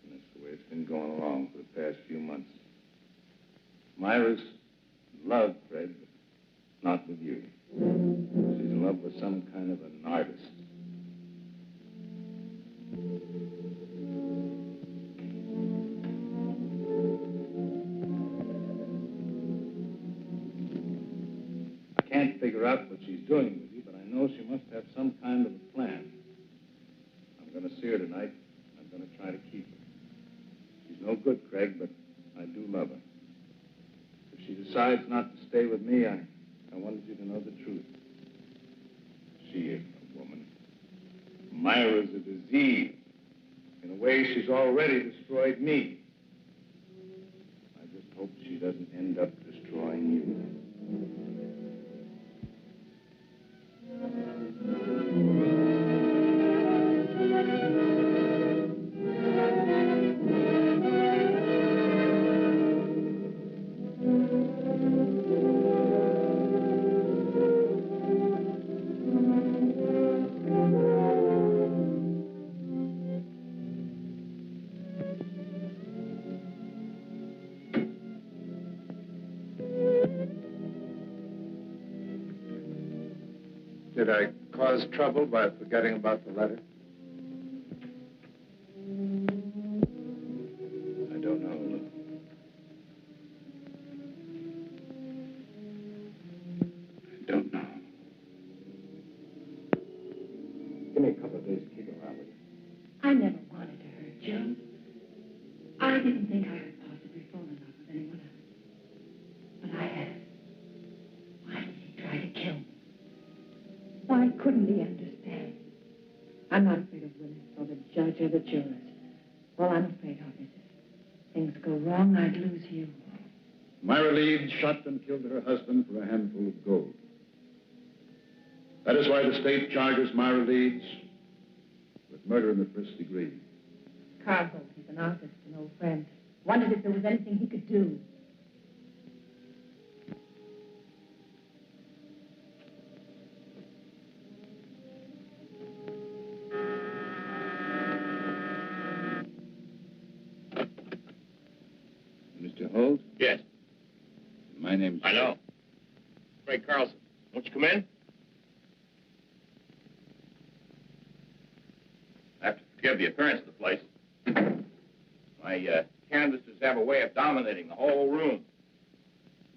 B: And that's the way it's been going along for the past few months. Myra's in love, Fred, but not with you. She's in love with some kind of an artist. I can't figure out what she's doing with you, but I know she must have some kind of a plan. I'm going to see her tonight. I'm going to try to keep her. She's no good, Craig, but I do love her. If she decides not to stay with me, I wanted you to know the truth. She isn't a woman. Myra's a disease. In a way, she's already destroyed me. I just hope she doesn't end up destroying you. Did I cause trouble by forgetting about the letter? I don't know. I don't know. Give me a couple of days to keep around with you.
D: I never wanted to hurt Joe. I didn't think I could possibly fall in love with anyone else. But I have. Why did he try to kill me? Why couldn't he understand? I'm not afraid of Willis or the judge or the jurors. All I'm afraid of is if things go wrong, I'd lose you.
J: Myra Leeds shot and killed her husband for a handful of gold. That is why the state charges Myra Leeds with murder in the first degree.
L: Carl Holt, he's an artist, an old friend. Wondered if there was anything he could do.
F: Mr. Holt?
E: Yes.
F: My name's...
E: I know. Frank Carlson. Won't you come in? I have to forgive the appearance of the place. My canvases have a way of dominating the whole room.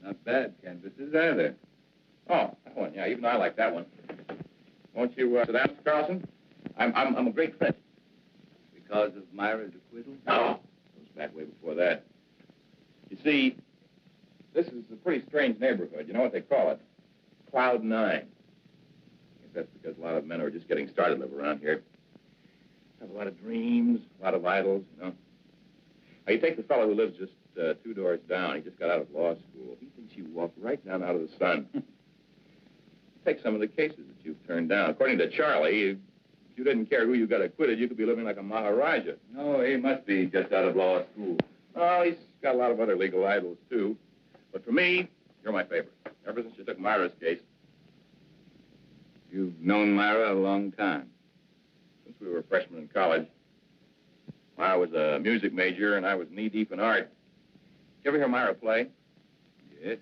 F: Not bad canvases, are there?
E: Oh, that one, yeah, even I like that one. Won't you sit down, Mr. Carlson? I'm a great friend.
A: Because of Myra's acquittal?
E: No. It was back way before that. You see, this is a pretty strange neighborhood. You know what they call it? Cloud 9. I guess that's because a lot of men who are just getting started live around here. Have a lot of dreams, a lot of idols, you know. Now, you take the fellow who lives just 2 doors down. He just got out of law school. He thinks you walk right down out of the sun. Take some of the cases that you've turned down. According to Charlie, if you didn't care who you got acquitted, you could be living like a Maharaja.
A: No, he must be just out of law school.
E: Oh, he's got a lot of other legal idols, too. But for me, you're my favorite. Ever since you took Myra's case.
A: You've known Myra a long time.
E: Since we were freshmen in college. Myra was a music major, and I was knee-deep in art. You ever hear Myra play?
A: Yes.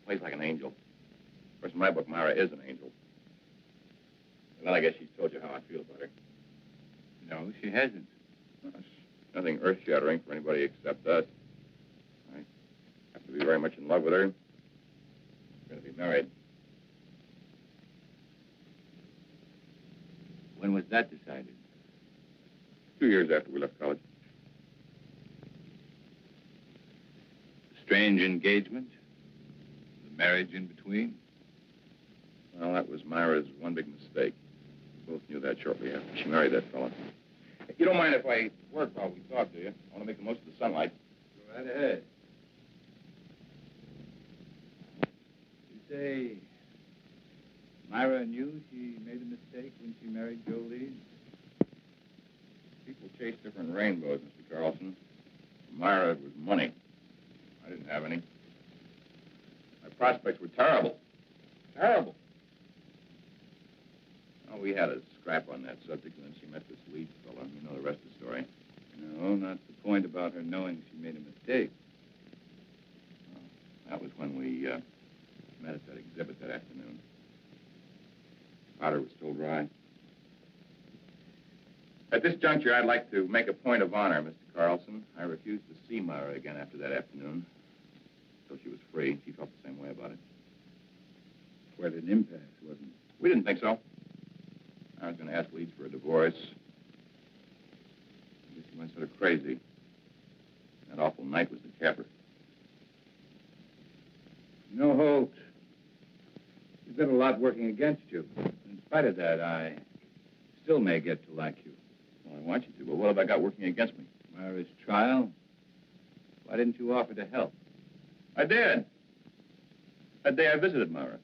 E: Plays like an angel. Of course, in my book, Myra is an angel. And then I guess she's told you how I feel about her.
A: No, she hasn't.
E: Well, it's nothing earth-shattering for anybody except us. I have to be very much in love with her. We're going to be married.
A: When was that decided?
E: 2 years after we left college.
A: A strange engagement? The marriage in between?
E: Well, that was Myra's one big mistake. We both knew that shortly after she married that fella. You don't mind if I work while we talk, do you? I want to make the most of the sunlight.
A: Go right ahead. You say Myra knew she made a mistake when she married Joe Leeds?
E: People chase different rainbows, Mr. Carlson. For Myra, it was money. I didn't have any. My prospects were terrible. Terrible. Oh, we had a scrap on that subject, and then she met this Leeds fellow. You know the rest of the story.
A: No, not the point about her knowing she made a mistake.
E: Well, that was when we met at that exhibit that afternoon. Powder was still dry. At this juncture, I'd like to make a point of honor, Mr. Carlson. I refused to see Myra again after that afternoon. Until she was free. She felt the same way about it.
A: Quite an impasse, wasn't it?
E: We didn't think so. I was going to ask Leeds for a divorce. I guess he went sort of crazy. That awful night was the capper.
A: You know, Holt, you've got a lot working against you. In spite of that, I still may get to like you.
E: Well, I want you to, but what have I got working against me?
A: Myra's trial? Why didn't you offer to help?
E: I did. That day I visited Myra.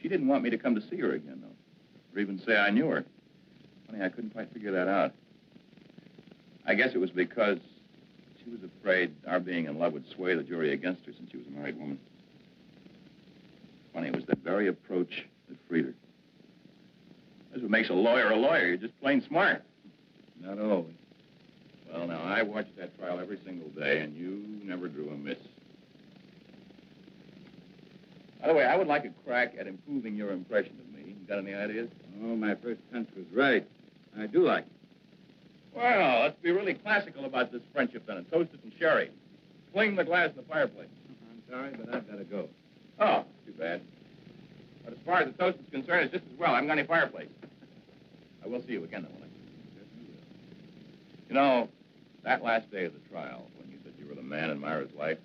E: She didn't want me to come to see her again, though. Or even say I knew her. Funny, I couldn't quite figure that out. I guess it was because she was afraid our being in love would sway the jury against her since she was a married woman. Funny, it was that very approach that freed her. That's what makes a lawyer a lawyer. You're just plain smart.
A: Not always.
E: Well, now, I watched that trial every single day, and you never drew a miss. By the way, I would like a crack at improving your impression of me. Got any ideas?
A: Oh, my first hunch was right. I do like it.
E: Well, let's be really classical about this friendship, then, and toast it in sherry. Fling the glass in the fireplace.
A: I'm sorry, but I've got to go.
E: Oh, too bad. But as far as the toast is concerned, it's just as well. I haven't got any fireplace. I will see you again, though, won't I? You know, that last day of the trial, when you said you were the man in Myra's life,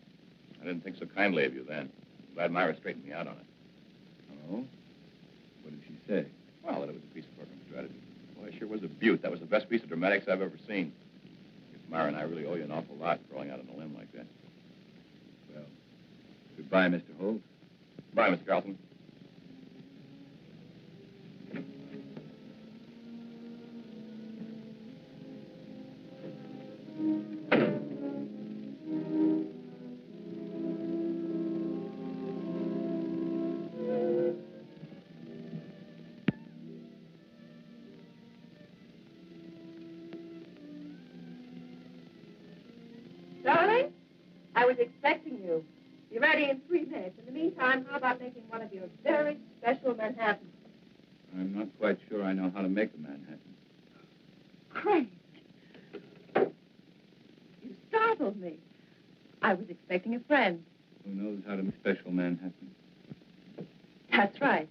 E: I didn't think so kindly of you then. I'm glad Myra straightened me out on it.
A: Oh? What did she say?
E: Well, that it was a piece of courtroom strategy. Boy, it sure was a beaut. That was the best piece of dramatics I've ever seen. I guess Myra and I really owe you an awful lot for throwing out on a limb like that.
A: Well, Goodbye, Mr. Holt.
M: Bye, Mr. Carlson.
L: Darling, I was expecting you. Be ready in 3 minutes. In the meantime, how about making one of your very special Manhattans?
A: I'm not quite sure I know how to make a Manhattan.
L: Craig, you startled me. I was expecting a friend.
A: Who knows how to make special Manhattan?
L: That's right.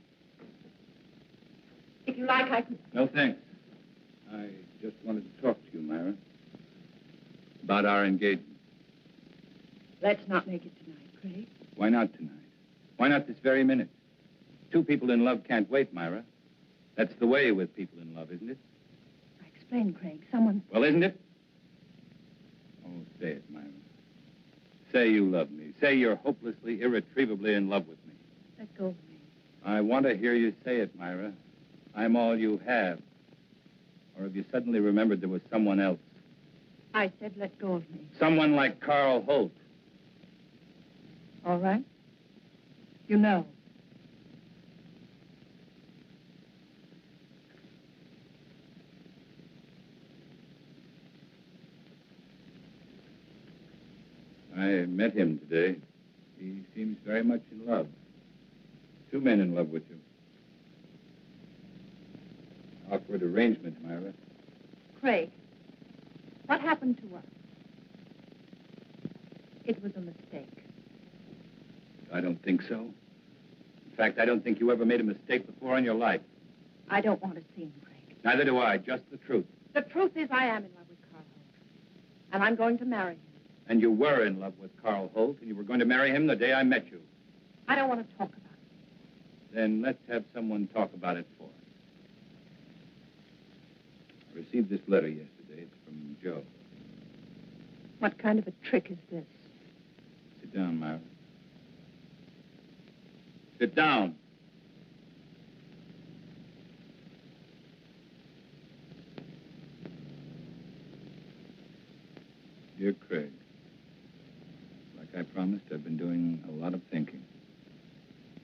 L: If you like, I can...
A: No, thanks. I just wanted to talk to you, Myra. About our engagement.
L: Let's not make it tonight, Craig.
A: Why not tonight? Why not this very minute? Two people in love can't wait, Myra. That's the way with people in love, isn't it?
L: Explain, Craig. Someone...
A: Well, isn't it? Oh, say it, Myra. Say you love me. Say you're hopelessly, irretrievably in love with me.
L: Let go of me.
A: I want to hear you say it, Myra. I'm all you have. Or have you suddenly remembered there was someone else?
L: I said let go of me.
A: Someone like Carl Holt.
L: All right. You know.
A: I met him today. He seems very much in love. Two men in love with you. Awkward arrangement, Myra.
L: Craig, what happened to us? It was a mistake.
A: I don't think so. In fact, I don't think you ever made a mistake before in your life.
L: I don't want to see him, Craig.
A: Neither do I, just the truth.
L: The truth is I am in love with Carl Holt. And I'm going to marry him.
A: And you were in love with Carl Holt, and you were going to marry him the day I met you.
L: I don't want to talk about it.
A: Then let's have someone talk about it for us. I received this letter yesterday. It's from Joe.
L: What kind of a trick is this?
A: Sit down, Myra. Sit down. Dear Craig, like I promised, I've been doing a lot of thinking.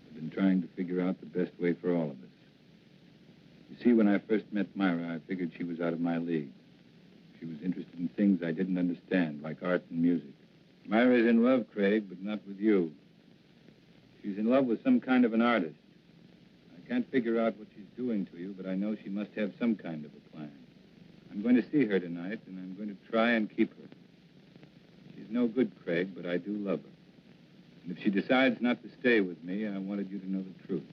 A: I've been trying to figure out the best way for all of us. You see, when I first met Myra, I figured she was out of my league. She was interested in things I didn't understand, like art and music. Myra's in love, Craig, but not with you. She's in love with some kind of an artist. I can't figure out what she's doing to you, but I know she must have some kind of a plan. I'm going to see her tonight, and I'm going to try and keep her. She's no good, Craig, but I do love her. And if she decides not to stay with me, I wanted you to know the truth.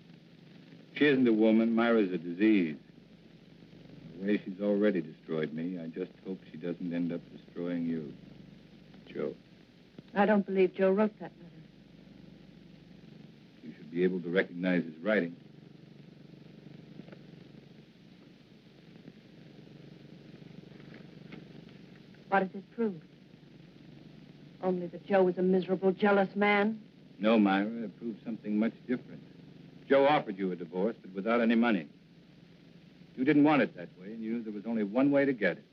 A: She isn't a woman. Myra's a disease. The way she's already destroyed me, I just hope she doesn't end up destroying you. Joe.
L: I don't believe Joe wrote that letter.
A: You should be able to recognize his writing.
L: What does it prove? Only that Joe was a miserable, jealous man?
A: No, Myra, it proves something much different. Joe offered you a divorce, but without any money. You didn't want it that way, and you knew there was only one way to get it.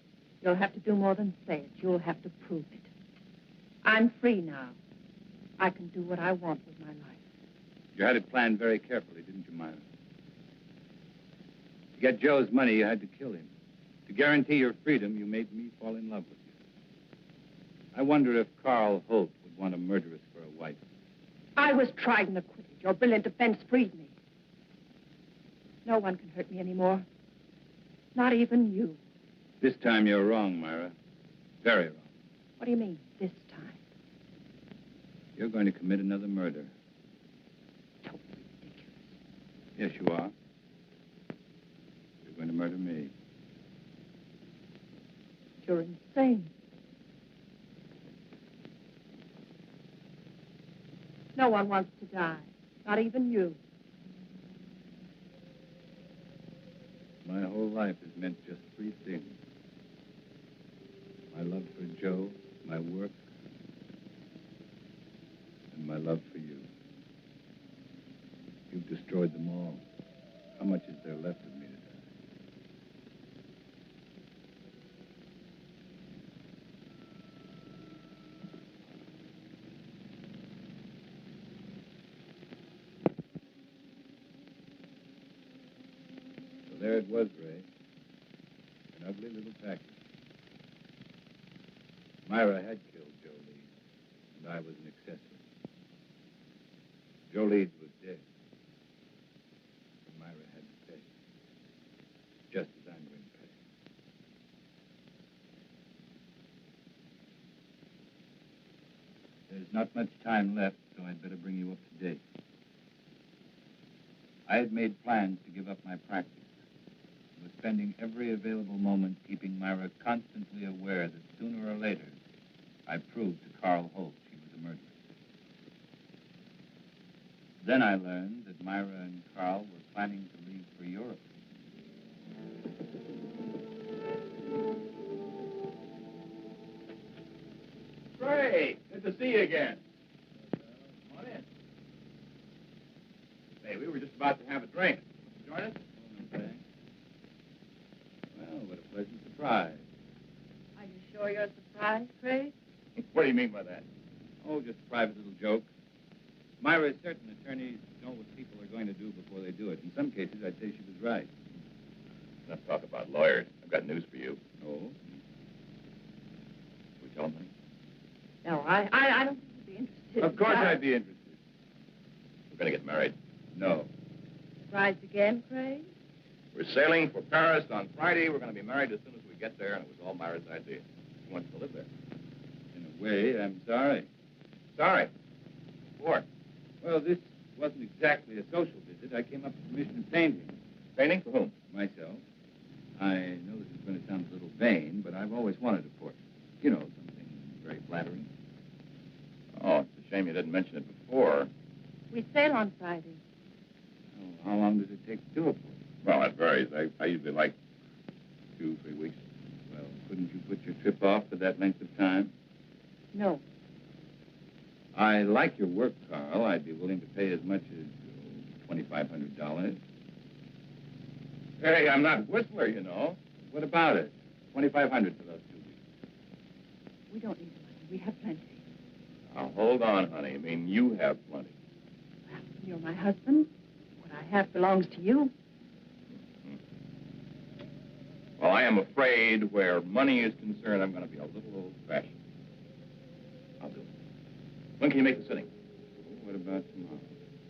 L: You'll have to do more than say it. You'll have to prove it. I'm free now. I can do what I want with my life.
A: You had it planned very carefully, didn't you, Myra? To get Joe's money, you had to kill him. To guarantee your freedom, you made me fall in love with you. I wonder if Carl Holt would want a murderess for a wife.
L: I was tried and acquitted. Your brilliant defense freed me. No one can hurt me anymore. Not even you.
A: This time you're wrong, Myra. Very wrong.
L: What do you mean, this time?
A: You're going to commit another murder.
L: Totally ridiculous.
A: Yes, you are. You're going to murder me.
L: You're insane. No one wants to die. Not even you.
A: My whole life has meant just three things. My love for Joe, my work, and my love for you. destroyed them all. How much is there left of me to die? So there it was, Ray. An ugly little package. Myra had killed Joe Leeds, and I was an accessory. Joe Leeds was dead. And Myra had to pay. Just as I'm going to pay. There's not much time left, so I'd better bring you up to date. I had made plans to give up my practice. I was spending every available moment keeping Myra constantly aware that sooner or later, I proved to Carl Holt she was a murderer. Then I learned that Myra and Carl were planning to leave for Europe.
M: Great. Good to see you again. Come on in. Say, we were just about to have a drink. Join us?
A: Okay. Well, what a pleasant surprise.
L: Are you sure you're surprised, Craig?
M: What do you mean by that?
A: Oh, just a private little joke. Myra, certain attorneys know what people are going to do before they do it. In some cases, I'd say she was right.
M: Let's talk about lawyers. I've got news for you.
A: Oh?
M: We tell them, honey?
L: No, I don't think you'd be interested.
A: Of course I'd be interested.
M: We're going to get married.
A: No.
L: Surprised again, Craig?
M: We're sailing for Paris on Friday. We're going to be married as soon as we get there, and it was all Myra's idea. She wants to live there.
A: In a way, I'm sorry.
M: Sorry. What?
A: Well, this wasn't exactly a social visit. I came up for permission of painting.
M: Painting? For whom?
A: Myself. I know this is going to sound a little vain, but I've always wanted a portrait. You know, something very flattering.
M: Oh, it's a shame you didn't mention it before.
L: We sail on Friday.
A: Oh, how long does it take to do a portrait?
M: Well, that varies. I usually like 2-3 weeks.
A: Well, couldn't you put your trip off for that length of time?
L: No.
A: I like your work, Carl. I'd be willing to pay as much as $2,500.
M: Hey, I'm not Whistler, you know.
A: What about it? $2,500 for those 2 weeks.
L: We don't need the money. We have plenty.
M: Now, hold on, honey. I mean, you have plenty.
L: Well, you're my husband. What I have belongs to you.
M: Well, I am afraid where money is concerned, I'm going to be a little old-fashioned. I'll do it. When can you make the sitting?
A: What about tomorrow?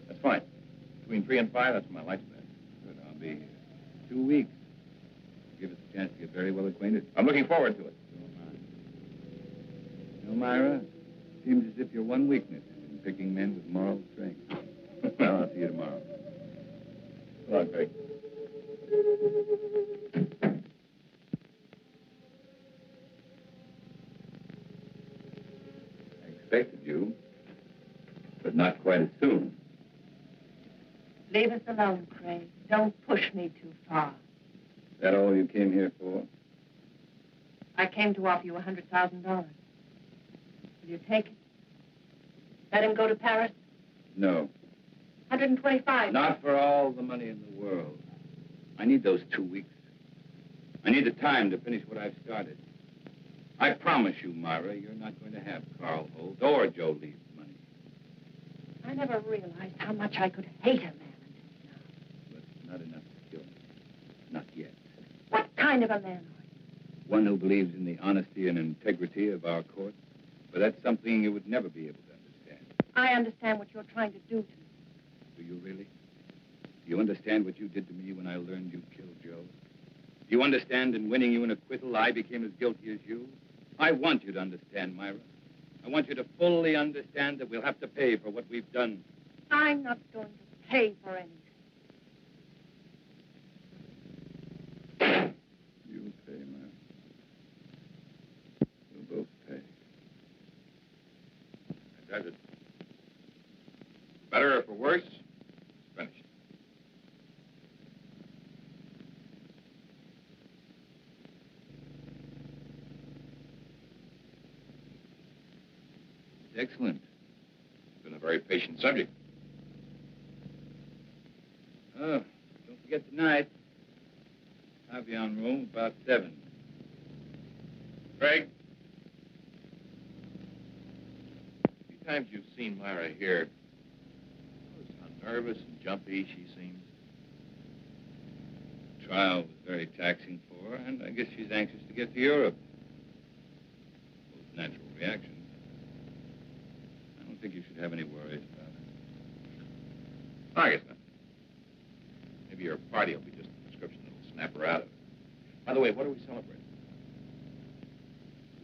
M: That's fine. Between 3 and 5, that's my lifespan.
A: Good, I'll be here. 2 weeks. Give us a chance to get very well acquainted.
M: I'm looking forward to it.
A: So am I. You know, Myra, seems as if your one weakness is in picking men with moral strength. Well, I'll see you tomorrow.
M: Come on, Craig.
A: Expected you, but not quite as soon.
L: Leave us alone, Craig. Don't push me too far.
A: Is that all you came here for?
L: I came to offer you $100,000. Will you take it? Let him go to Paris?
A: No.
L: 125.
A: Not for all the money in the world. I need those 2 weeks. I need the time to finish what I've started. I promise you, Myra, you're not going to have Carl Holt or Joe Lee's money.
L: I never realized how much I could hate a man until now.
A: But not enough to kill me. Not yet.
L: What kind of a man are you?
A: One who believes in the honesty and integrity of our court. But that's something you would never be able to understand.
L: I understand what you're trying to do to me.
A: Do you really? Do you understand what you did to me when I learned you killed Joe? Do you understand in winning you an acquittal, I became as guilty as you? I want you to understand, Myra. I want you to fully understand that we'll have to pay for what we've done.
L: I'm not going to pay for anything.
A: You'll pay, Myra. We'll both pay.
M: That does it. Better or for worse, it's finished.
A: Excellent.
M: It's been a very patient subject.
A: tonight. I'll be on room about 7.
M: Craig? A few times you've seen Myra here. Notice how nervous and jumpy she seems.
A: The trial was very taxing for her, and I guess she's anxious to get to Europe. Most natural reaction. I don't think you should have any worries about her.
M: I guess not. Maybe your party will be just a prescription that'll snap her out of it. By the way, what are we celebrating?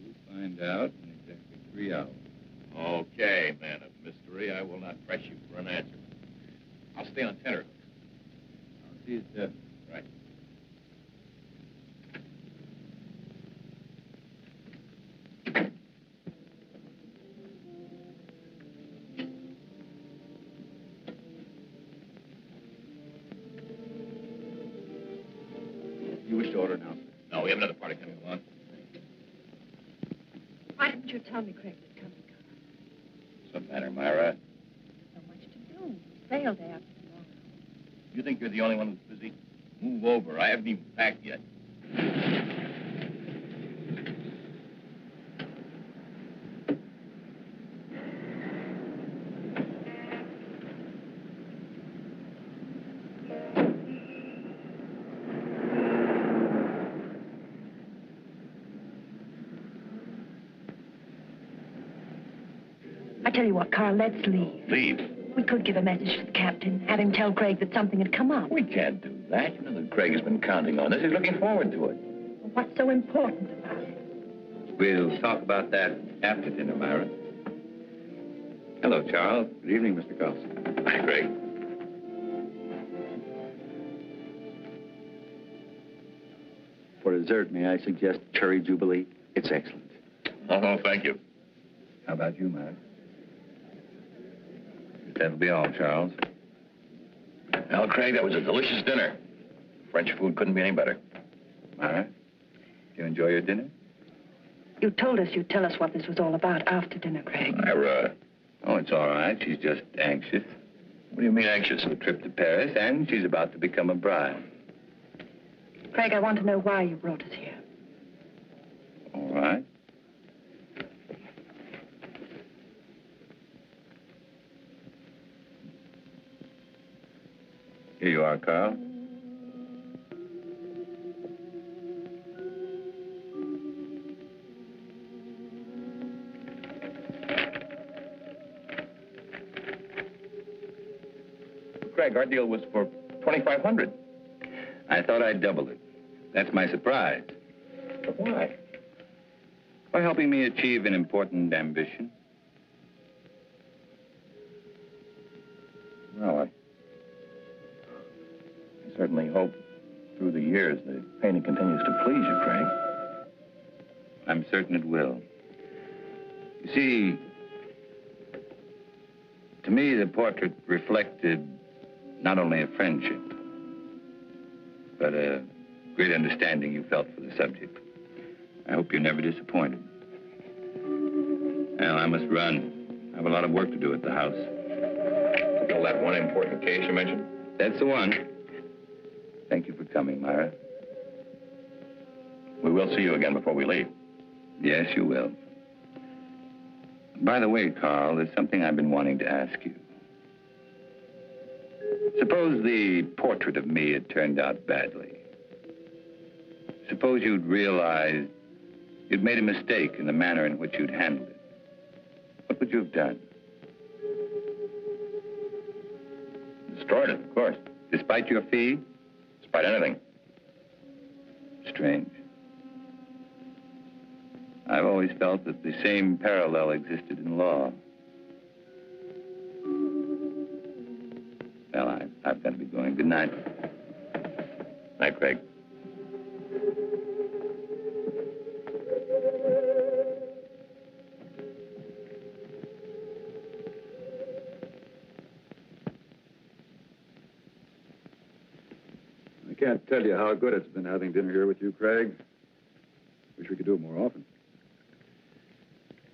A: We'll find out in exactly 3 hours.
M: Okay, man of mystery. I will not press you for an answer. I'll stay on tenterhooks.
A: I'll see you at 7.
M: Right.
A: You wish to order now?
M: No, we have another party coming along.
L: Why didn't you tell me Craig was coming, Carl?
M: What's the matter, Myra?
L: So much to do. Sale day after tomorrow.
M: You think you're the only one who's busy? Move over. I haven't even packed yet.
L: I tell you what, Carl, let's leave.
M: Leave?
L: We could give a message to the captain, have him tell Craig that something had come up.
M: We can't do that. You know that Craig has been counting on us. He's looking forward to it.
L: What's so important about it?
A: We'll talk about that after dinner, Myra. Hello, Charles.
J: Good evening, Mr. Carlson.
M: Hi, Craig.
J: For dessert, may I suggest cherry jubilee? It's excellent.
M: Oh, thank you.
A: How about you, Myra? That'll be all, Charles.
M: Well, Craig, that was a delicious dinner. French food couldn't be any better.
A: Myra, do you enjoy your dinner?
L: You told us you'd tell us what this was all about after dinner, Craig.
M: Myra.
A: Oh, it's all right. She's just anxious.
M: What do you mean anxious?
A: A trip to Paris, and she's about to become a bride.
L: Craig, I want to know why you brought us here.
A: All right. Here you are, Carl.
M: Craig, our deal was for $2,500.
A: I thought I'd double it. That's my surprise.
M: But why?
A: By helping me achieve an important ambition.
M: Well, I certainly hope through the years the painting continues to please you, Craig.
A: I'm certain it will. You see, to me, the portrait reflected not only a friendship, but a great understanding you felt for the subject. I hope you're never disappointed. Well, I must run. I have a lot of work to do at the house.
M: Still that one important case you mentioned?
A: That's the one. Thank you for coming, Myra.
M: We will see you again before we leave.
A: Yes, you will. By the way, Carl, there's something I've been wanting to ask you. Suppose the portrait of me had turned out badly. Suppose you'd realized you'd made a mistake in the manner in which you'd handled it. What would you have done?
M: Destroyed it, of course.
A: Despite your fee?
M: Despite anything.
A: Strange. I've always felt that the same parallel existed in law. Well, I've got to be going. Good night.
M: Night, Craig.
J: I can't tell you how good it's been having dinner here with you, Craig. Wish we could do it more often.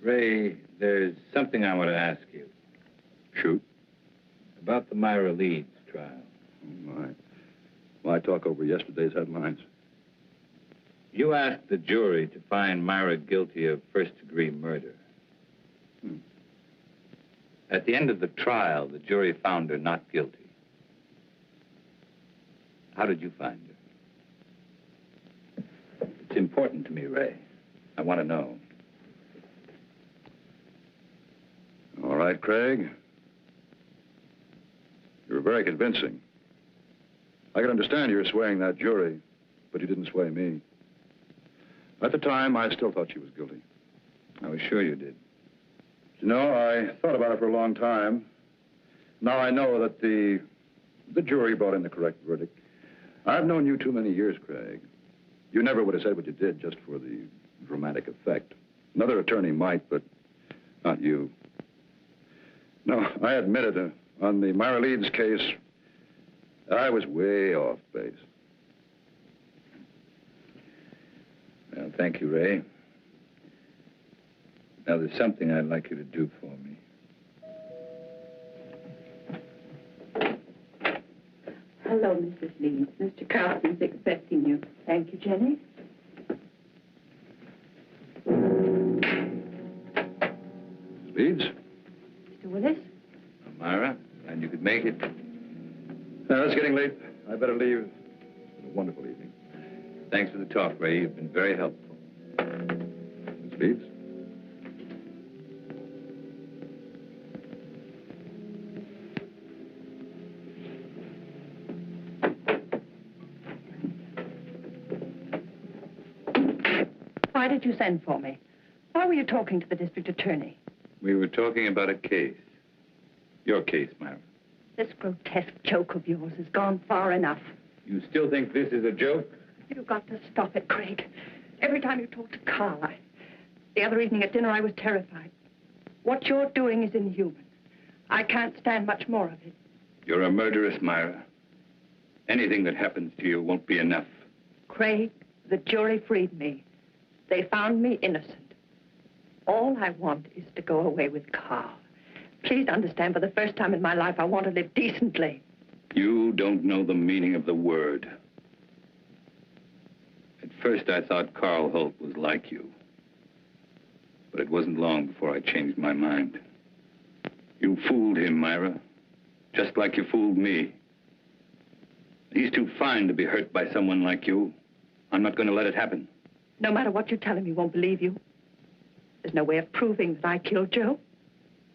A: Ray, there's something I want to ask you.
J: Shoot.
A: About the Myra Leeds trial.
J: Oh, my. Why talk over yesterday's headlines?
A: You asked the jury to find Myra guilty of first-degree murder. At the end of the trial, the jury found her not guilty. How did you find her? It's important to me, Ray. I want to know.
J: All right, Craig. You were very convincing. I can understand you're swaying that jury, but you didn't sway me. At the time, I still thought she was guilty.
A: I was sure you did.
J: You know, I thought about it for a long time. Now I know that the jury brought in the correct verdict. I've known you too many years, Craig. You never would have said what you did just for the dramatic effect. Another attorney might, but not you. No, I admit it. On the Myra Leeds case, I was way off base.
A: Well, thank you, Ray. Now, there's something I'd like you to do for me.
D: Hello, Mrs. Leeds. Mr. Carlson's expecting you. Thank you, Jenny.
J: Leeds?
L: Mr. Willis?
A: Myra, and you could make it.
J: It's getting late. I better leave. It's been a wonderful evening.
A: Thanks for the talk, Ray. You've been very helpful.
J: Miss Leeds?
L: Why did you send for me? Why were you talking to the district attorney?
A: We were talking about a case. Your case, Myra.
L: This grotesque joke of yours has gone far enough.
A: You still think this is a joke?
L: You've got to stop it, Craig. Every time you talk to Carl, the other evening at dinner, I was terrified. What you're doing is inhuman. I can't stand much more of it.
A: You're a murderess, Myra. Anything that happens to you won't be enough.
L: Craig, the jury freed me. They found me innocent. All I want is to go away with Carl. Please understand, for the first time in my life, I want to live decently.
A: You don't know the meaning of the word. At first, I thought Carl Holt was like you. But it wasn't long before I changed my mind. You fooled him, Myra. Just like you fooled me. He's too fine to be hurt by someone like you. I'm not going to let it happen.
L: No matter what you tell him, he won't believe you. There's no way of proving that I killed Joe.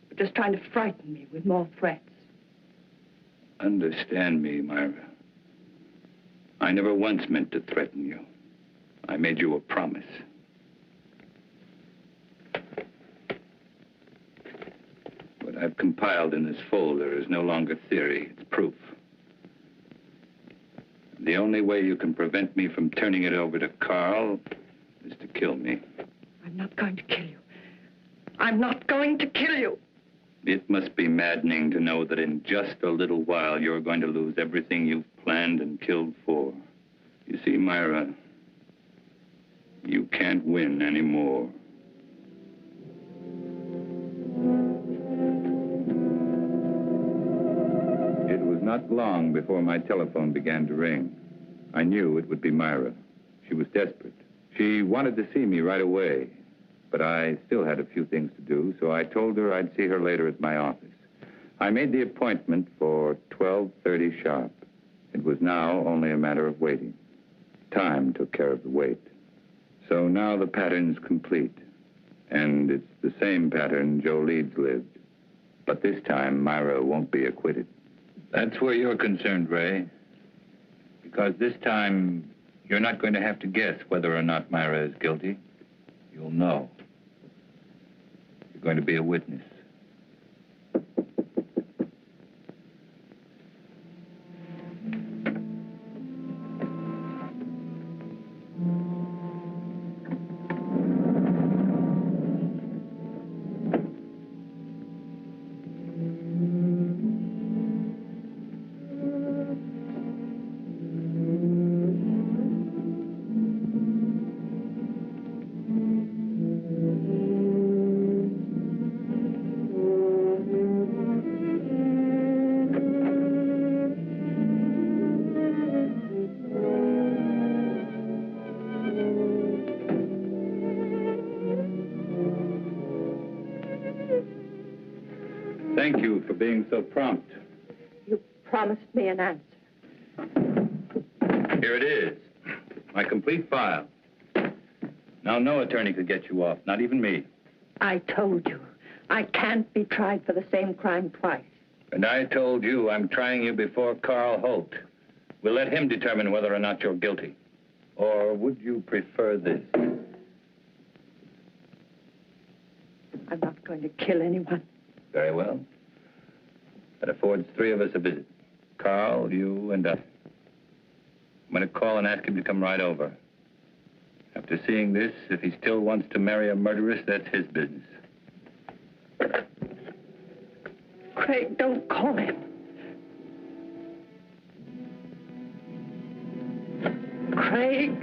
L: But just trying to frighten me with more threats.
A: Understand me, Myra. I never once meant to threaten you. I made you a promise. What I've compiled in this folder is no longer theory, it's proof. The only way you can prevent me from turning it over to Carl is to kill me.
L: I'm not going to kill you. I'm not going to kill you.
A: It must be maddening to know that in just a little while you're going to lose everything you've planned and killed for. You see, Myra, you can't win anymore. It was not long before my telephone began to ring. I knew it would be Myra. She was desperate. She wanted to see me right away, but I still had a few things to do, so I told her I'd see her later at my office. I made the appointment for 12:30 sharp. It was now only a matter of waiting. Time took care of the wait. So now the pattern's complete, and it's the same pattern Joe Leeds lived. But this time, Myra won't be acquitted. That's where you're concerned, Ray. Because this time, you're not going to have to guess whether or not Myra is guilty. You'll know. You're going to be a witness.
N: Thank you for being so prompt.
L: You promised me an answer.
A: Here it is. My complete file. Now, no attorney could get you off, not even me.
L: I told you, I can't be tried for the same crime twice.
A: And I told you I'm trying you before Carl Holt. We'll let him determine whether or not you're guilty. Or would you prefer this?
L: I'm not going to kill anyone.
A: Very well. That affords three of us a visit. Carl, you, and I. I'm going to call and ask him to come right over. After seeing this, if he still wants to marry a murderess, that's his business.
L: Craig, don't call him. Craig.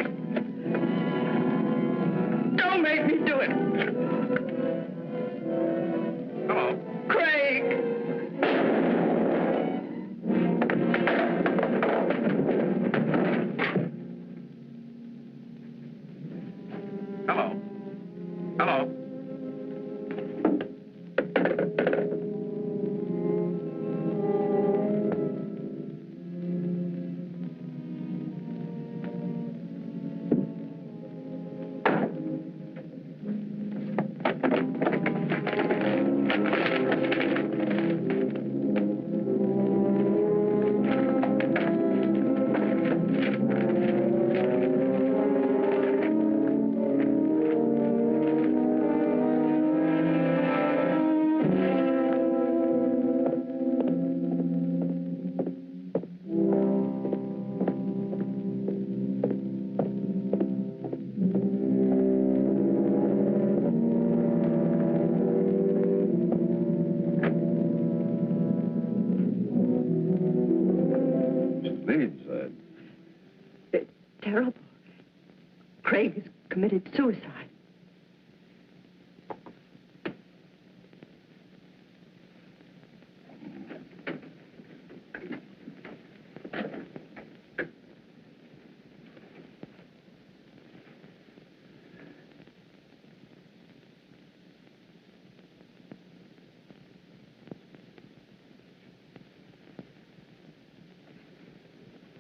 L: Don't make me do it.
A: Hello.
L: Craig.
A: Hello. Hello.
L: It's terrible. Craig has committed suicide.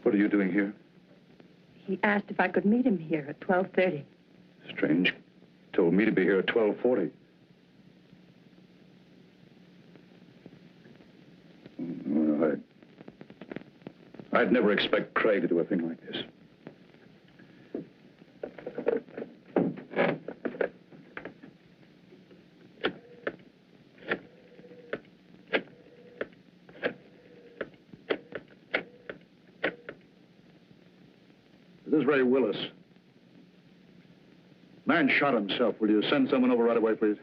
J: What are you doing here?
L: He asked if I could meet him here at 12:30.
J: Strange. Told me to be here at 12:40. Well, I'd never expect Craig to do a thing like this. This is Ray Willis. Man shot himself. Will you send someone over right away, please?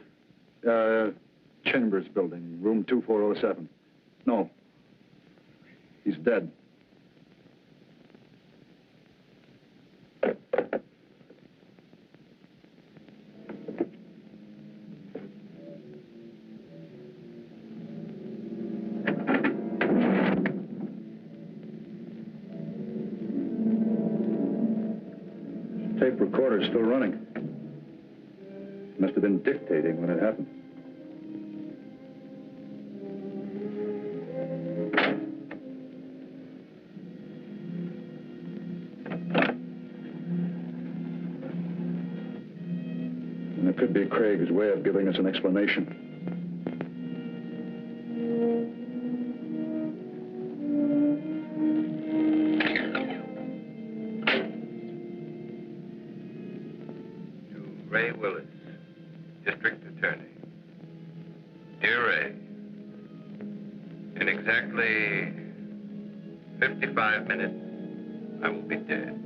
J: Chambers building, room 2407. No. He's dead. Tape recorder's still running. Must have been dictating when it happened. And it could be Craig's way of giving us an explanation.
A: Ray Willis, District Attorney. Dear Ray, in exactly 55 minutes, I will be dead.